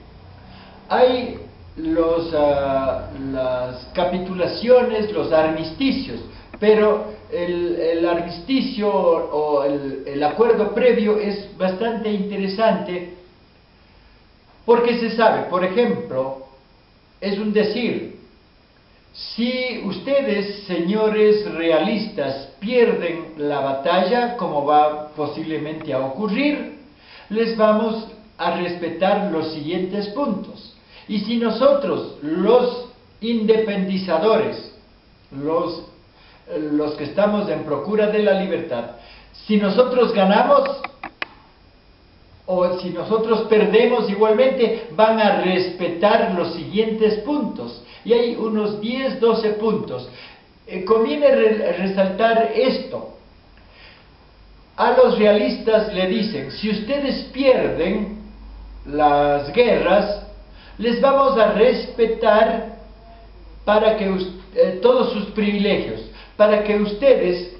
Hay las capitulaciones, los armisticios, pero el armisticio o el acuerdo previo es bastante interesante porque se sabe, por ejemplo, es un decir, si ustedes, señores realistas, pierden la batalla, como va posiblemente a ocurrir, les vamos a respetar los siguientes puntos. Y si nosotros, los independizadores, los que estamos en procura de la libertad, si nosotros ganamos o si nosotros perdemos igualmente, van a respetar los siguientes puntos. Y hay unos 10, 12 puntos. Conviene resaltar esto. a los realistas le dicen: si ustedes pierden las guerras, les vamos a respetar para que todos sus privilegios, para que ustedes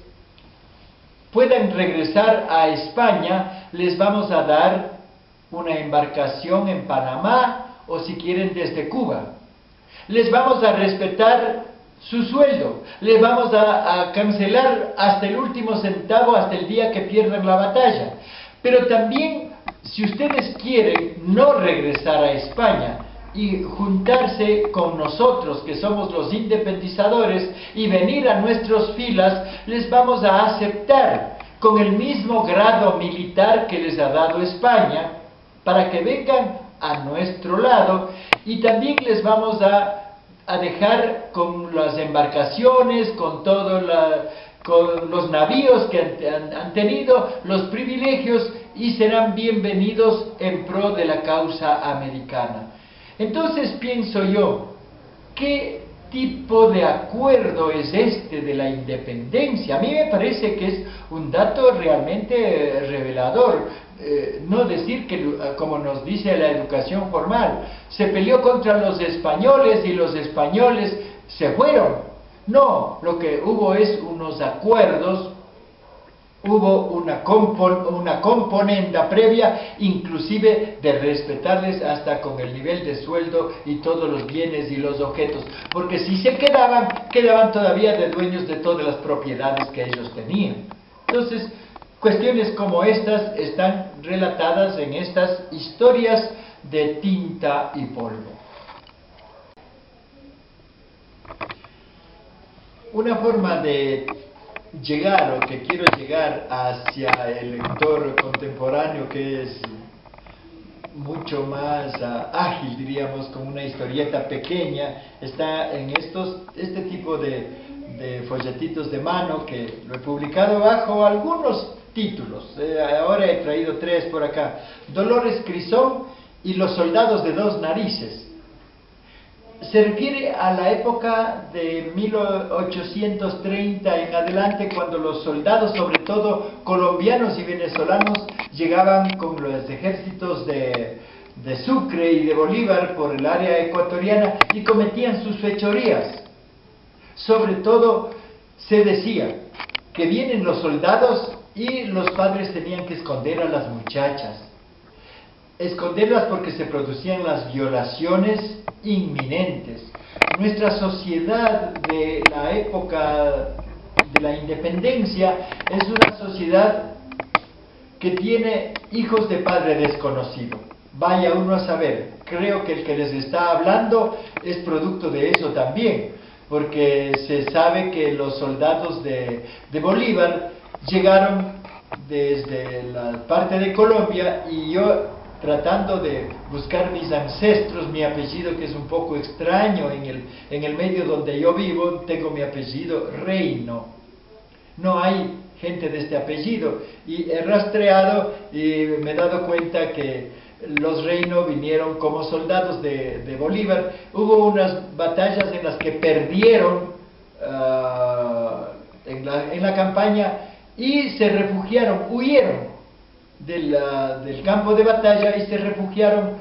puedan regresar a España. Les vamos a dar una embarcación en Panamá, o si quieren desde Cuba. Les vamos a respetar su sueldo, les vamos a cancelar hasta el último centavo, hasta el día que pierdan la batalla. Pero también, si ustedes quieren no regresar a España y juntarse con nosotros, que somos los independizadores, y venir a nuestras filas, les vamos a aceptar con el mismo grado militar que les ha dado España, para que vengan a nuestro lado, y también les vamos a dejar con las embarcaciones, con con los navíos que han tenido, los privilegios, y serán bienvenidos en pro de la causa americana. Entonces pienso yo, ¿qué tipo de acuerdo es este de la independencia? A mí me parece que es un dato realmente revelador. No decir que, como nos dice la educación formal, se peleó contra los españoles y los españoles se fueron. No, lo que hubo es unos acuerdos, hubo una componenda previa, inclusive de respetarles hasta con el nivel de sueldo y todos los bienes y los objetos, porque si se quedaban todavía de dueños de todas las propiedades que ellos tenían. Entonces, cuestiones como estas están relatadas en estas historias de tinta y polvo. Una forma de llegar, o que quiero llegar, hacia el lector contemporáneo, que es mucho más ágil, diríamos, con una historieta pequeña, está en este tipo de folletitos de mano, que lo he publicado bajo algunos títulos. Ahora he traído 3 por acá: Dolores Crisón y los soldados de 2 narices. Se refiere a la época de 1830 en adelante, cuando los soldados, sobre todo colombianos y venezolanos, llegaban con los ejércitos de Sucre y de Bolívar por el área ecuatoriana y cometían sus fechorías. Sobre todo se decía que vienen los soldados y los padres tenían que esconder a las muchachas. Esconderlas porque se producían las violaciones inminentes. Nuestra sociedad de la época de la independencia es una sociedad que tiene hijos de padre desconocido. Vaya uno a saber, creo que el que les está hablando es producto de eso también, porque se sabe que los soldados de Bolívar llegaron desde la parte de Colombia, y yo, tratando de buscar mis ancestros, mi apellido, que es un poco extraño en el medio donde yo vivo, tengo mi apellido Reino. No hay gente de este apellido, y he rastreado y me he dado cuenta que los Reino vinieron como soldados de Bolívar. Hubo unas batallas en las que perdieron en la campaña, y se refugiaron, huyeron del campo de batalla y se refugiaron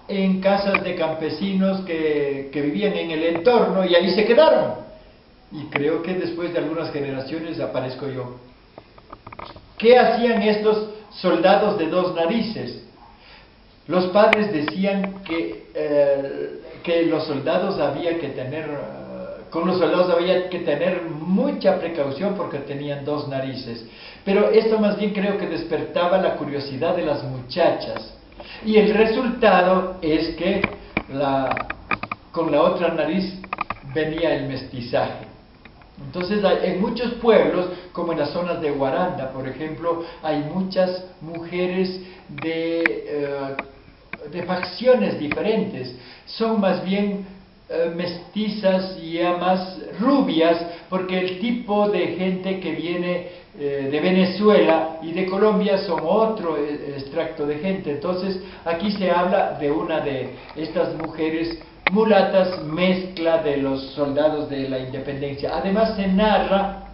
en casas de campesinos que vivían en el entorno, y ahí se quedaron. Y creo que después de algunas generaciones aparezco yo. ¿Qué hacían estos soldados de 2 narices? Los padres decían que los soldados con los soldados había que tener mucha precaución porque tenían 2 narices. Pero esto más bien creo que despertaba la curiosidad de las muchachas. Y el resultado es que con la otra nariz venía el mestizaje. Entonces, en muchos pueblos, como en las zonas de Guaranda, por ejemplo, hay muchas mujeres de facciones diferentes. Son más bien mestizas y ya más rubias, porque el tipo de gente que viene de Venezuela y de Colombia son otro extracto de gente. Entonces aquí se habla de una de estas mujeres mulatas, mezcla de los soldados de la independencia. Además se narra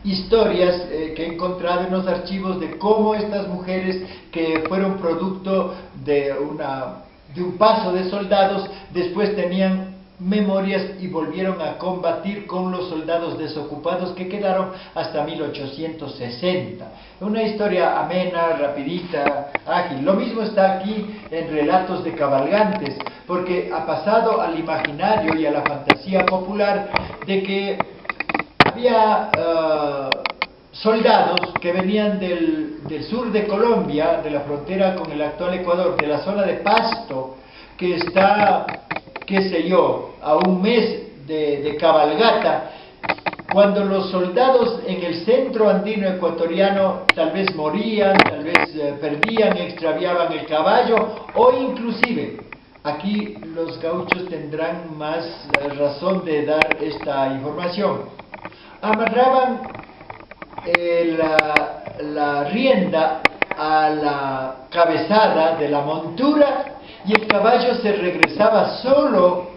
historias que he encontrado en los archivos de cómo estas mujeres que fueron producto de un paso de soldados, después tenían memorias y volvieron a combatir con los soldados desocupados que quedaron hasta 1860. Una historia amena, rapidita, ágil. Lo mismo está aquí en Relatos de Cabalgantes, porque ha pasado al imaginario y a la fantasía popular de que había soldados que venían del sur de Colombia, de la frontera con el actual Ecuador, de la zona de Pasto, que está, qué sé yo, a un mes de cabalgata, cuando los soldados en el centro andino ecuatoriano tal vez morían, tal vez perdían, extraviaban el caballo, o inclusive, aquí los gauchos tendrán más razón de dar esta información, amarraban la rienda a la cabezada de la montura y el caballo se regresaba solo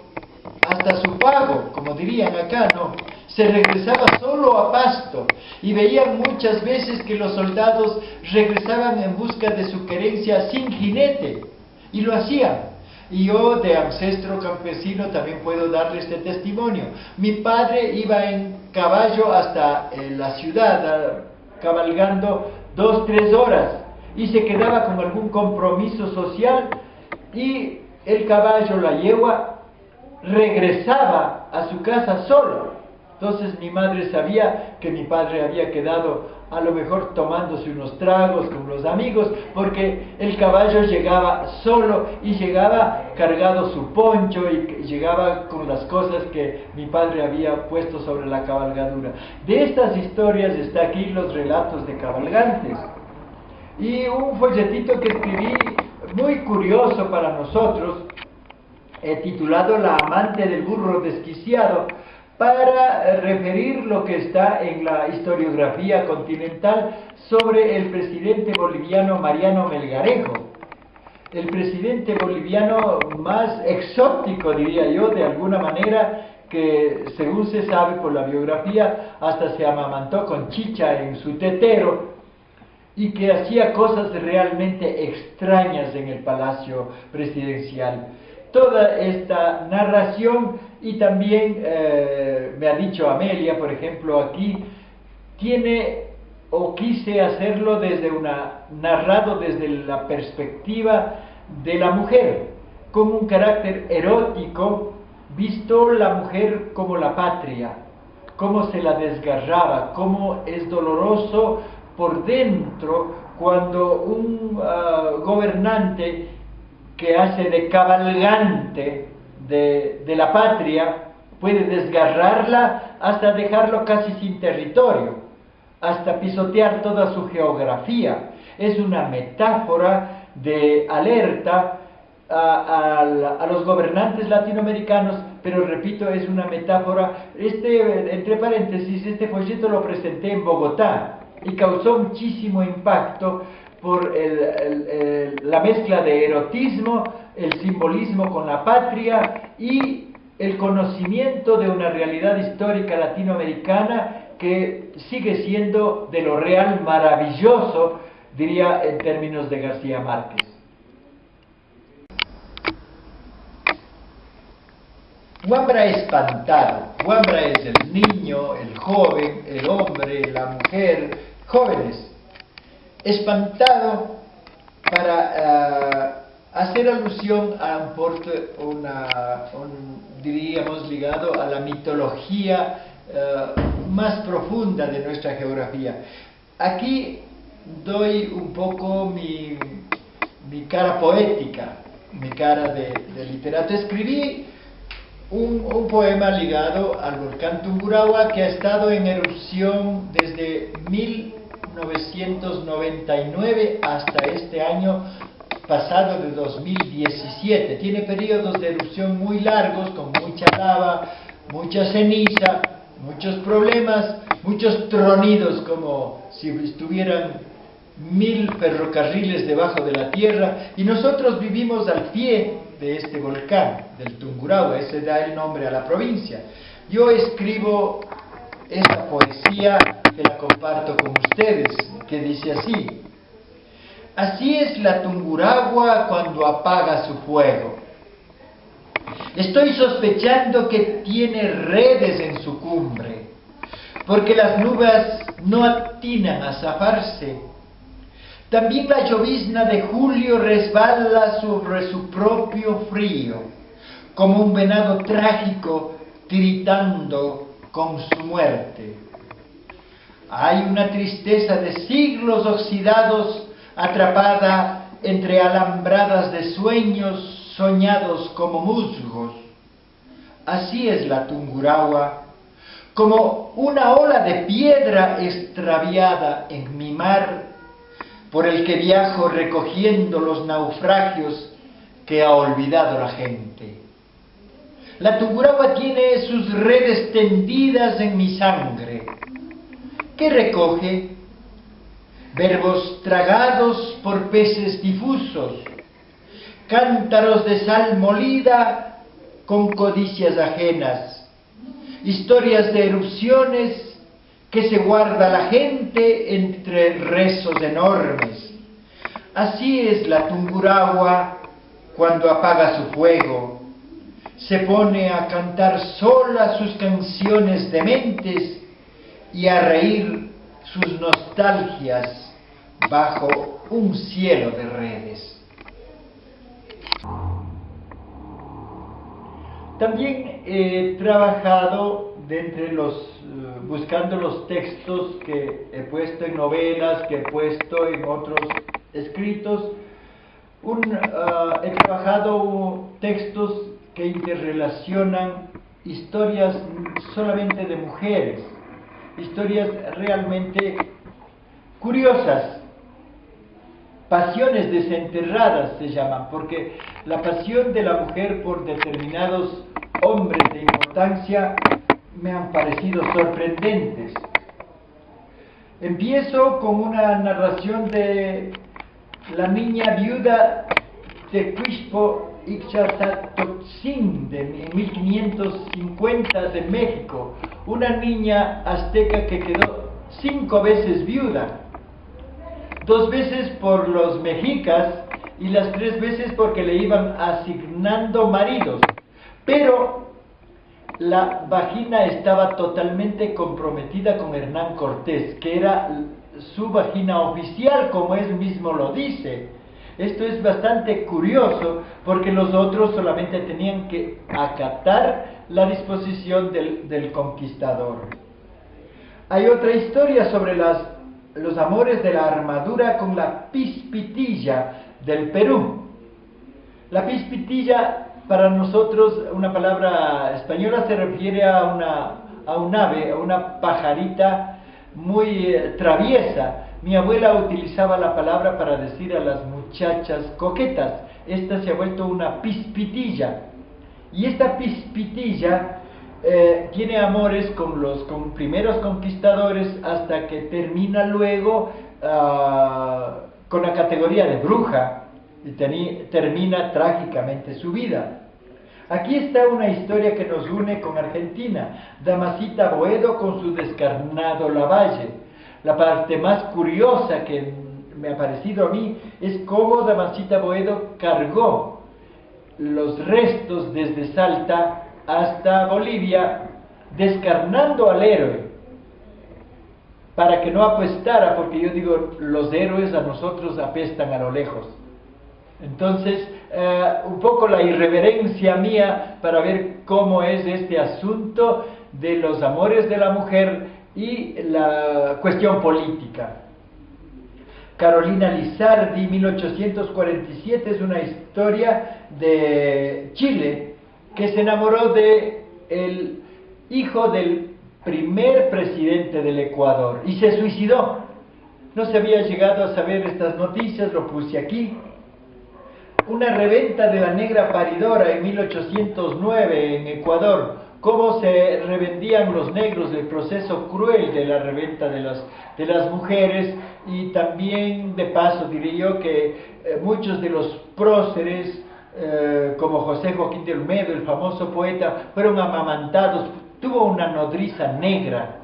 hasta su pago, como dirían acá, ¿no? Se regresaba solo a Pasto, y veían muchas veces que los soldados regresaban en busca de su querencia sin jinete, y lo hacían. Y yo, de ancestro campesino, también puedo darle este testimonio. Mi padre iba en caballo hasta la ciudad, cabalgando 2-3 horas, y se quedaba con algún compromiso social, y el caballo, la yegua, regresaba a su casa solo. Entonces mi madre sabía que mi padre había quedado a lo mejor tomándose unos tragos con los amigos, porque el caballo llegaba solo y llegaba cargado su poncho y llegaba con las cosas que mi padre había puesto sobre la cabalgadura. De estas historias está aquí Los Relatos de Cabalgantes, y un folletito que escribí muy curioso para nosotros, titulado La amante del burro desquiciado, para referir lo que está en la historiografía continental sobre el presidente boliviano Mariano Melgarejo, el presidente boliviano más exótico, diría yo, de alguna manera, que según se sabe por la biografía, hasta se amamantó con chicha en su tetero, y que hacía cosas realmente extrañas en el palacio presidencial. Toda esta narración, y también me ha dicho Amelia, por ejemplo, aquí, tiene, o quise hacerlo narrado desde la perspectiva de la mujer, con un carácter erótico, visto la mujer como la patria, cómo se la desgarraba, cómo es doloroso por dentro cuando un gobernante que hace de cabalgante de la patria puede desgarrarla hasta dejarlo casi sin territorio, hasta pisotear toda su geografía. Es una metáfora de alerta a los gobernantes latinoamericanos, pero repito, es una metáfora. Entre paréntesis, este folleto lo presenté en Bogotá y causó muchísimo impacto por la mezcla de erotismo, el simbolismo con la patria y el conocimiento de una realidad histórica latinoamericana que sigue siendo de lo real maravilloso, diría en términos de García Márquez. Huambra espantado. Huambra es el niño, el joven, el hombre, la mujer, jóvenes. Espantado para hacer alusión a un porte, diríamos, ligado a la mitología más profunda de nuestra geografía. Aquí doy un poco mi cara poética, mi cara de literato. Escribí un poema ligado al volcán Tungurahua, que ha estado en erupción desde 1999 hasta este año pasado de 2017. Tiene periodos de erupción muy largos, con mucha lava, mucha ceniza, muchos problemas, muchos tronidos, como si estuvieran 1000 ferrocarriles debajo de la tierra, y nosotros vivimos al pie de este volcán, del Tungurahua. Ese da el nombre a la provincia. Yo escribo esa poesía que la comparto con ustedes, que dice así: así es la Tungurahua cuando apaga su fuego. Estoy sospechando que tiene redes en su cumbre, porque las nubes no atinan a zafarse. También la llovizna de julio resbala sobre su propio frío, como un venado trágico tiritando con su muerte. Hay una tristeza de siglos oxidados atrapada entre alambradas de sueños soñados como musgos. Así es la Tungurahua, como una ola de piedra extraviada en mi mar, por el que viajo recogiendo los naufragios que ha olvidado la gente. La Tungurahua tiene sus redes tendidas en mi sangre. ¿Qué recoge? Verbos tragados por peces difusos, cántaros de sal molida con codicias ajenas, historias de erupciones que se guarda la gente entre rezos enormes. Así es la Tungurahua cuando apaga su fuego, se pone a cantar sola sus canciones dementes y a reír sus nostalgias bajo un cielo de redes. También he trabajado buscando los textos que he puesto en novelas, que he puesto en otros escritos. He trabajado textos que interrelacionan historias solamente de mujeres, historias realmente curiosas, pasiones desenterradas se llaman, porque la pasión de la mujer por determinados hombres de importancia me han parecido sorprendentes. Empiezo con una narración de la niña viuda de Quixpo Ixtlazatotzin de 1550 de México, una niña azteca que quedó 5 veces viuda, 2 veces por los mexicas y las 3 veces porque le iban asignando maridos, pero la vagina estaba totalmente comprometida con Hernán Cortés, que era su vagina oficial, como él mismo lo dice. Esto es bastante curioso, porque los otros solamente tenían que acatar la disposición del conquistador. Hay otra historia sobre los amores de la armadura con la pispitilla del Perú. La pispitilla, para nosotros, una palabra española, se refiere a un ave, a una pajarita muy traviesa. Mi abuela utilizaba la palabra para decir a las muchachas coquetas. Esta se ha vuelto una pispitilla. Y esta pispitilla tiene amores con los primeros conquistadores hasta que termina luego con la categoría de bruja y termina trágicamente su vida. Aquí está una historia que nos une con Argentina, Damasita Boedo con su descarnado Lavalle. La parte más curiosa que me ha parecido a mí es cómo Damasita Boedo cargó los restos desde Salta hasta Bolivia, descarnando al héroe, para que no apestara, porque yo digo, los héroes a nosotros apestan a lo lejos. Entonces, un poco la irreverencia mía para ver cómo es este asunto de los amores de la mujer y la cuestión política. Carolina Lizardi, 1847, es una historia de Chile, que se enamoró de el hijo del primer presidente del Ecuador y se suicidó. No se había llegado a saber estas noticias, lo puse aquí. Una reventa de la negra paridora en 1809 en Ecuador, cómo se revendían los negros, del proceso cruel de la reventa de las mujeres, y también de paso diré yo que muchos de los próceres como José Joaquín de Olmedo, el famoso poeta, fueron amamantados, tuvo una nodriza negra,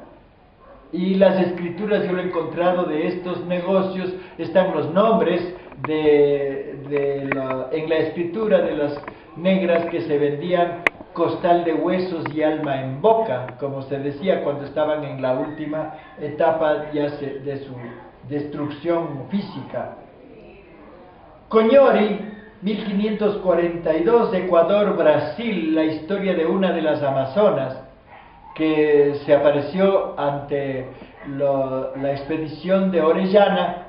y las escrituras yo lo he encontrado de estos negocios, están los nombres en la escritura de las negras que se vendían costal de huesos y alma en boca, como se decía cuando estaban en la última etapa ya de su destrucción física. Coñori, 1542, Ecuador, Brasil, la historia de una de las amazonas que se apareció ante la expedición de Orellana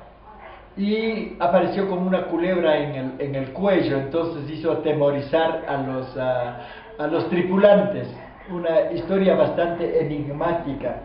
y apareció como una culebra en el cuello, entonces hizo atemorizar a los tripulantes, una historia bastante enigmática.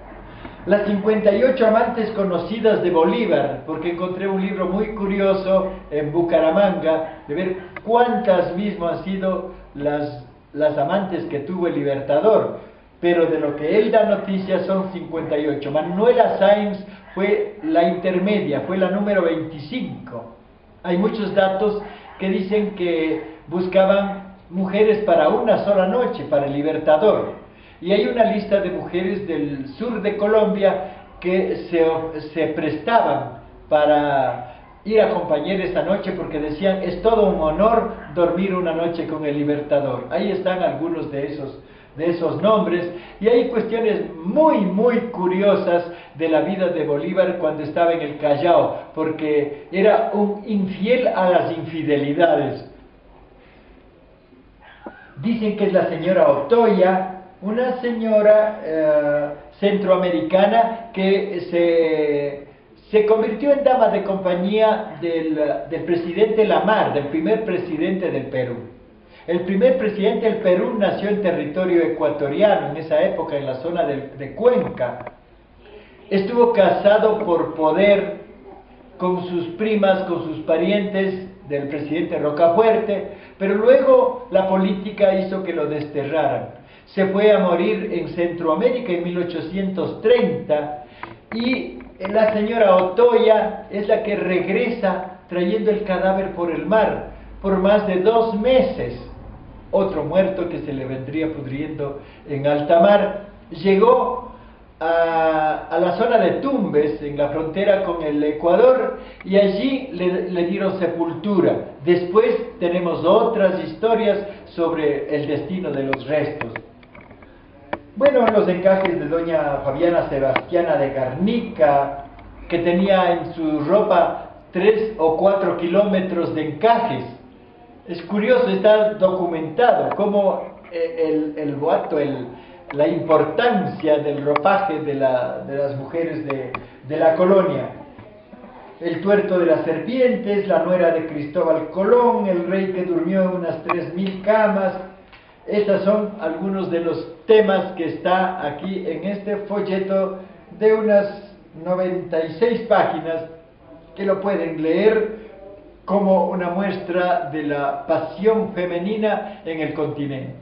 Las 58 amantes conocidas de Bolívar, porque encontré un libro muy curioso en Bucaramanga, de ver cuántas mismas han sido las amantes que tuvo el Libertador, pero de lo que él da noticias son 58. Manuela Sáenz fue la intermedia, fue la número 25. Hay muchos datos que dicen que buscaban mujeres para una sola noche, para el Libertador. Y hay una lista de mujeres del sur de Colombia que se prestaban para ir a acompañar esa noche porque decían, es todo un honor dormir una noche con el Libertador. Ahí están algunos de esos nombres, y hay cuestiones muy curiosas de la vida de Bolívar cuando estaba en el Callao, porque era un infiel a las infidelidades. Dicen que es la señora Otoya, una señora centroamericana que se convirtió en dama de compañía del presidente Lamar, del primer presidente del Perú. El primer presidente del Perú nació en territorio ecuatoriano, en esa época en la zona de Cuenca. Estuvo casado por poder con sus primas, con sus parientes del presidente Rocafuerte, pero luego la política hizo que lo desterraran. Se fue a morir en Centroamérica en 1830 y la señora Otoya es la que regresa trayendo el cadáver por el mar por más de 2 meses. Otro muerto que se le vendría pudriendo en alta mar. Llegó a la zona de Tumbes, en la frontera con el Ecuador, y allí le dieron sepultura. Después tenemos otras historias sobre el destino de los restos. Bueno, los encajes de doña Fabiana Sebastiana de Garnica, que tenía en su ropa 3 o 4 kilómetros de encajes. Es curioso, está documentado cómo el boato, la importancia del ropaje de las mujeres de la colonia. El tuerto de las serpientes, la nuera de Cristóbal Colón, el rey que durmió en unas 3000 camas. Estos son algunos de los temas que está aquí en este folleto de unas 96 páginas que lo pueden leer como una muestra de la pasión femenina en el continente.